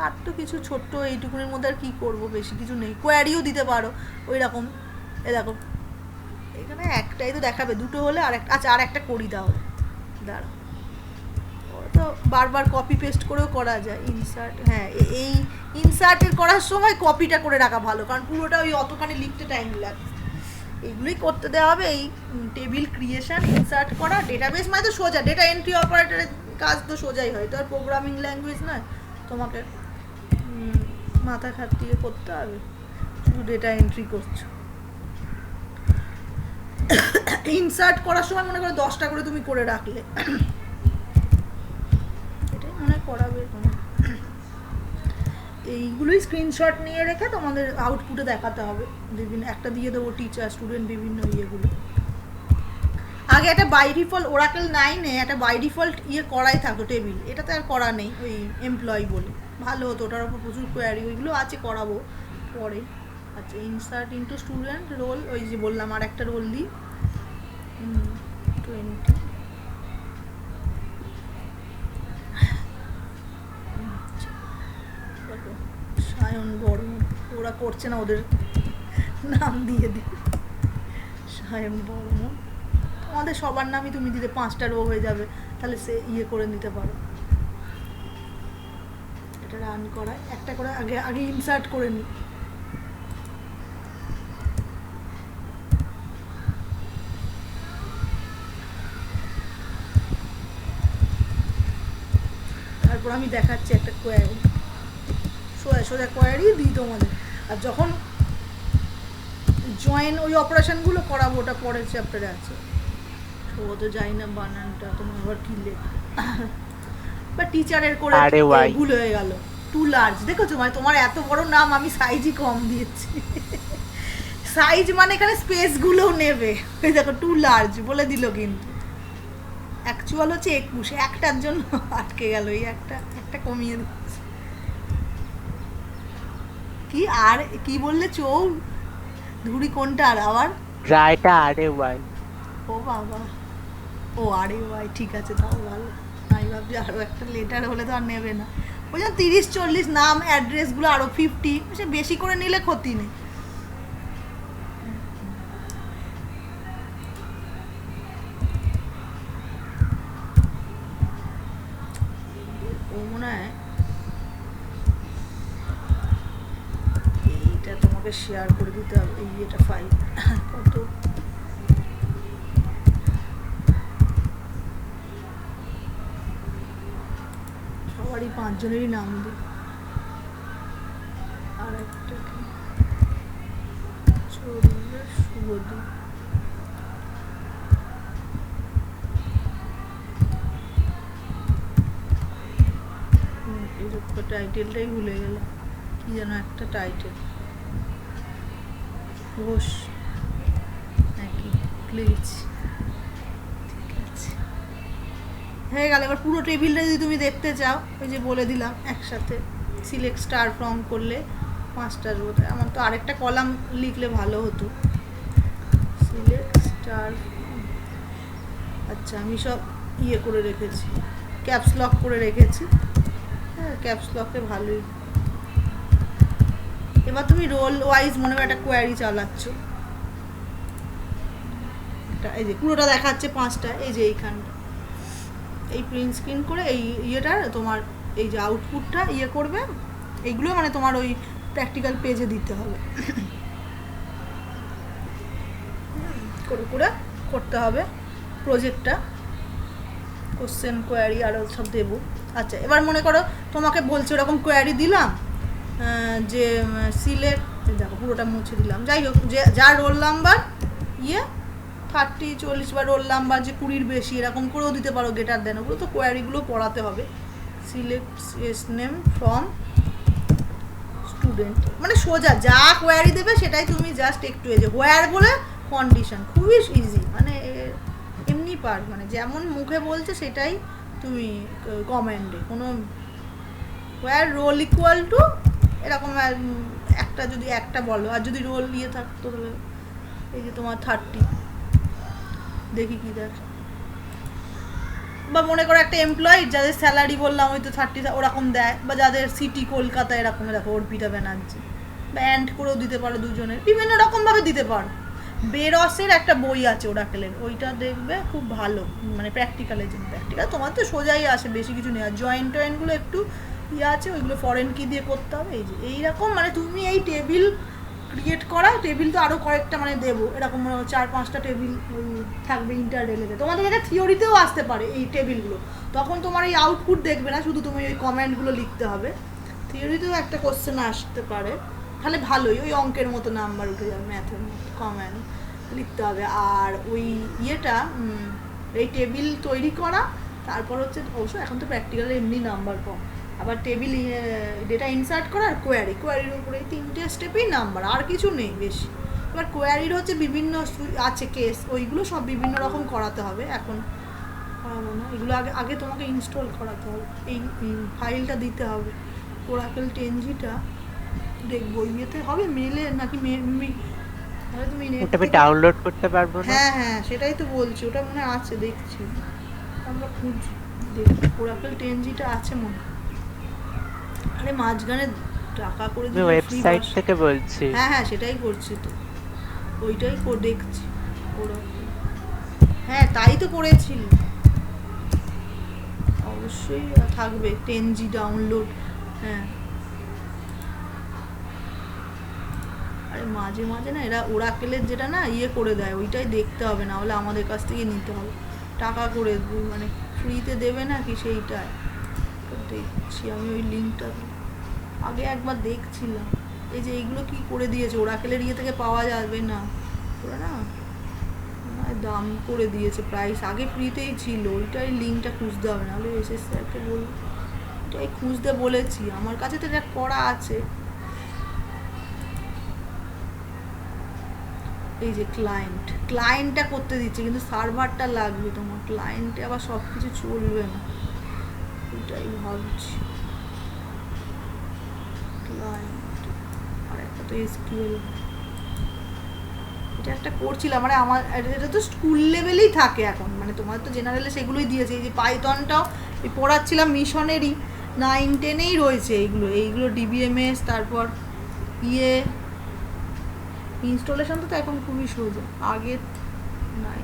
আর তো কিছু ছোট্ট এইটুকুনের মধ্যে আর কী করবো, বেশি কিছু নেই। কোয়ারিও দিতে পারো ওই রকম, দেখো এখানে একটাই তো দেখাবে, দুটো হলে আর একটা, আচ্ছা আর একটা করি তাহলে, দাঁড়াও তো বারবার কপি পেস্ট করেও করা যায়। ইনসার্ট, হ্যাঁ এই ইনসার্টের করার সময় কপিটা করে রাখা ভালো, কারণ পুরোটা ওই অতখানি লিখতে টাইম লাগে। এইগুলোই করতে দেওয়া হবে, এই টেবিল ক্রিয়েশন, ইনসার্ট করা, ডেটাবেস মানে তো সোজা, ডেটা এন্ট্রি অপারেটরের কাজ তো সোজাই হয়, তো আর প্রোগ্রামিং ল্যাঙ্গুয়েজ নয় তোমাকে মাথা খাটিয়ে করতে হবে, শুধু ডেটা এন্ট্রি করছো। ইনসার্ট করার সময় মনে করো 10টা করে তুমি করে রাখলে, এটাই মনে হয় করাবে তোমার। এইগুলোই স্ক্রিনশট নিয়ে রেখে তোমাদের আউটপুটে দেখাতে হবে। বিভিন্ন একটা দিয়ে দেবো টিচার স্টুডেন্ট বিভিন্ন ইয়েগুলো। আগে একটা বাই ডিফল্ট ওরাকেল 9-এ একটা বাই ডিফল্ট ইয়ে করাই থাকতো টেবিল, এটাতে আর করা নেই ওই এমপ্লয়ি বলে, ভালো হতো, ওটার উপর প্রচুর কোয়ারি, ওইগুলো আছে, করাবো পরে। আচ্ছা, ইনসার্ট ইন্টু স্টুডেন্ট রোল, ওই যে বললাম আর একটা রোল দিই 20। সায়ন বর্মন, ওরা করছে না, ওদের নাম দিয়ে দিই সায়ন বর্মন। আমাদের সবার নামই তুমি দিলে 5টা রো হয়ে যাবে, তাহলে সে ইয়ে করে নিতে পারো। এটা রান করায় একটা করে আগে আগে ইনসার্ট করে নিই। তারপর আমি দেখাচ্ছি একটা কোয়ারি, সোজা কোয়ারি দিই তোমাদের। আর যখন জয়েন ওই অপারেশনগুলো করাবো, ওটা পরের চ্যাপ্টারে আছে, ও তো যাই না বানানটা, তোমার আবার কি লেখা বা টিচারের করে ভুল হয়ে গেল, টু লার্জ, দেখেছো মানে তোমার এত বড় নাম আমি সাইজই কম দিয়েছি। সাইজ মানে এখানে স্পেসগুলোও নেবে, ওই দেখো টু লার্জ বলে দিল, কিন্তু অ্যাকচুয়াল হচ্ছে 21, একটার জন্য আটকে গেল, এই একটা কমিয়ে দিচ্ছে। কি আর কি বললে চৌ ধুরি কোনটা? আর আবার রায়টা RAY। ও বাবা, ও RAY, ঠিক আছে, তাও ভালো। আমি ভাবছি আরও একটা লেটার হলে তো আর নেবে না, ওই জন্য 30-40 নাম অ্যাড্রেসগুলো আরও 50, সে বেশি করে নিলে ক্ষতি নেই। ও মনে হয় এইটা তোমাকে শেয়ার করে দিতে হবে, এই এটা ফাইল কত সবারই 5 জনেরই নাম দিই। আর একটা কি শুভদী, এরকম টাইটেলটাই ভুলে গেলাম, কি যেন একটা টাইটেল, ঘোষ নাকি প্লিজ, ঠিক আছে হয়ে গেল। এবার পুরো টেবিলটা যদি তুমি দেখতে চাও, ওই যে বলে দিলাম একসাথে সিলেক্ট স্টার ফ্রম করলে 5টা রো, আমার তো আরেকটা কলাম লিখলে ভালো হতো, সিলেক্ট স্টার। আচ্ছা, আমি সব ইয়ে করে রেখেছি, ক্যাপস লক করে রেখেছি, হ্যাঁ ক্যাপস লকে ভালোই। এবার তুমি রোল ওয়াইজ মনে হয় একটা কোয়ারি চালাচ্ছ, এই যে পুরোটা দেখাচ্ছে 5টা, এই যে এইখানটা, এই প্রিন্ট স্ক্রিন করে এই ইয়েটা তোমার এই যে আউটপুটটা ইয়ে করবে, এইগুলো মানে তোমার ওই প্র্যাকটিক্যাল পেজে দিতে হবে, করে করে করতে হবে প্রজেক্টটা, কোশ্চেন কোয়ারি আরও সব দেবো। আচ্ছা, এবার মনে করো তোমাকে বলছে ওরকম কোয়ারি দিলাম যে সিলেক্ট, দেখো পুরোটা মুছে দিলাম, যাই হোক, যে যার রোল নাম্বার ইয়ে 30, 40 বা রোল নাম্বার যে 20-র বেশি এরকম করেও দিতে পারো, গেটার দেন, ওগুলো তো কোয়ারিগুলো পড়াতে হবে। সিলেক্ট নেম ফ্রম স্টুডেন্ট, মানে সোজা যা কোয়ারি দেবে সেটাই তুমি জাস্ট একটু এই যে হোয়ার বলে কন্ডিশন, খুবই ইজি, মানে এমনি পার, মানে যেমন মুখে বলছে সেটাই তুমি কমেন্টে, কোনো হোয়ার রোল ইকুয়াল টু এরকম একটা, যদি একটা বলো, আর যদি রোল ইয়ে থাকতো তাহলে এই যে তোমার 30, দেখি কি দেখ, বা মনে করো একটা এমপ্লয়ি যাদের স্যালারি বললাম ওই তো 30 ওরকম দেয়, বা যাদের সিটি কলকাতা এরকম দেখো অর্পিতা ব্যানার্জি, বা অ্যান্ড করেও দিতে পারো, দুজনের বিভিন্ন রকমভাবে দিতে পারো, বেরসের একটা বই আছে ওরাকেলের, ওইটা দেখবে খুব ভালো, মানে প্র্যাকটিক্যালের জন্য। প্র্যাকটিক্যাল তোমার তো সোজাই আসে, বেশি কিছু নেই। আর জয়েন্ট টয়েন্টগুলো একটু ইয়ে আছে, ওইগুলো ফরেন কি দিয়ে করতে হবে। এই যে এইরকম মানে তুমি এই টেবিল ক্রিয়েট করা, টেবিল তো আরও কয়েকটা মানে দেবো, এরকম 4-5টা টেবিল থাকবে ইন্টারডেলেতে। তোমাদের এটা থিওরিতেও আসতে পারে এই টেবিলগুলো, তখন তোমার এই আউটপুট দেখবে না, শুধু তুমি ওই কমেন্টগুলো লিখতে হবে। থিওরিতেও একটা কোশ্চেন আসতে পারে, তাহলে ভালোই, ওই অঙ্কের মতো নাম্বার উঠে যাবে, ম্যাথের মতো কমেন্ট লিখতে হবে। আর ওই ইয়েটা এই টেবিল তৈরি করা, তারপর হচ্ছে অবশ্য এখন তো প্র্যাকটিক্যালে এমনি নাম্বার কম, আবার টেবিল ডেটা ইনসার্ট করা আর কোয়ারির উপরে, এই 3টে স্টেপেই নাম্বার, আর কিছু নেই বেশি। এবার কোয়ারির হচ্ছে বিভিন্ন আছে কেস, ওইগুলো সব বিভিন্ন রকম করাতে হবে, এখন করাবো না এগুলো। আগে আগে তোমাকে ইনস্টল করাতে হবে, এই ফাইলটা দিতে হবে, ওরাকেল 10Gটা দেখবো ইয়েতে হবে মেলে নাকি তাহলে তুমি ওটা আমি ডাউনলোড করতে পারবো না? হ্যাঁ হ্যাঁ সেটাই তো বলছি, ওটা মনে হয় আছে, দেখছি আমরা খুঁজছি, দেখি ওরাকেল 10Gটা আছে মনে হয়। আরে মাঝখানে টাকা করে আমি দিয়ে ওয়েবসাইট থেকে বলছি। হ্যাঁ হ্যাঁ সেটাই করছি তো, ওইটাই দেখছি ওরাকেল। হ্যাঁ তাই তো করেছিল, অবশ্যই থাকবে 10G ডাউনলোড। হ্যাঁ আরে মাঝে মাঝে না এরা ওরাকেলের যেটা না ইয়ে করে দেয়, ওইটাই দেখতে হবে, না হলে আমাদের কাছ থেকে নিতে হবে টাকা করে, মানে ফ্রিতে দেবে না কি সেইটাই তো দেখছি আমি। ওই লিঙ্কটা আগে একবার দেখছিলাম, এই যে এইগুলো কি করে দিয়েছে ওরাকেলের ইয়ে থেকে পাওয়া যাবে না, ওরা না দাম করে দিয়েছে প্রাইস, আগে ফ্রিতেই ছিল, ওইটাই লিঙ্কটা খুঁজতে হবে, নাহলে এসএস স্যারকে বলবো, এটাই খুঁজতে বলেছি, আমার কাছে তো এটা করা আছে। এই যে ক্লায়েন্টটা করতে দিচ্ছে, কিন্তু সার্ভারটা লাগবে তোমার, ক্লায়েন্টে আবার সব কিছু চলবে না, এটাই ভাবছি। ক্লায়েন্ট আর একটা তো এসকিউএল, এটা একটা করছিলাম, মানে আমার এটা তো স্কুল লেভেলেই থাকে এখন, মানে তোমার তো জেনারেলে সেগুলোই দিয়েছে। এই যে পাইথনটাও এই পড়াচ্ছিলাম মিশনেরই 9-10-এই রয়েছে এইগুলো ডিবিএমএস, তারপর ইয়ে ইনস্টলেশন তো এখন খুবই সোজা, আগে নাই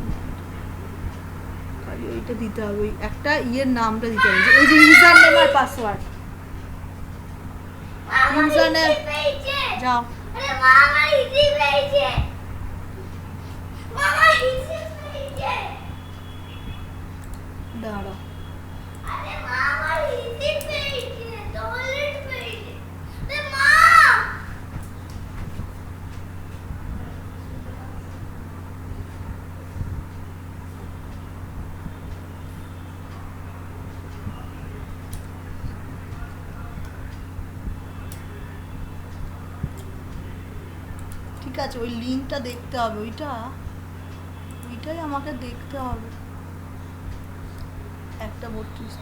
খালি ওইটা দিতে হবে, ওই একটা ইয়ের নামটা দিতে হবে, এই যে ইউজার নেম আর পাসওয়ার্ড। ইউজার নেম যাও, দাঁড়াও ঠিক আছে, ওই লিঙ্কটা দেখতে হবে, ওইটাই আমাকে দেখতে হবে, 1:32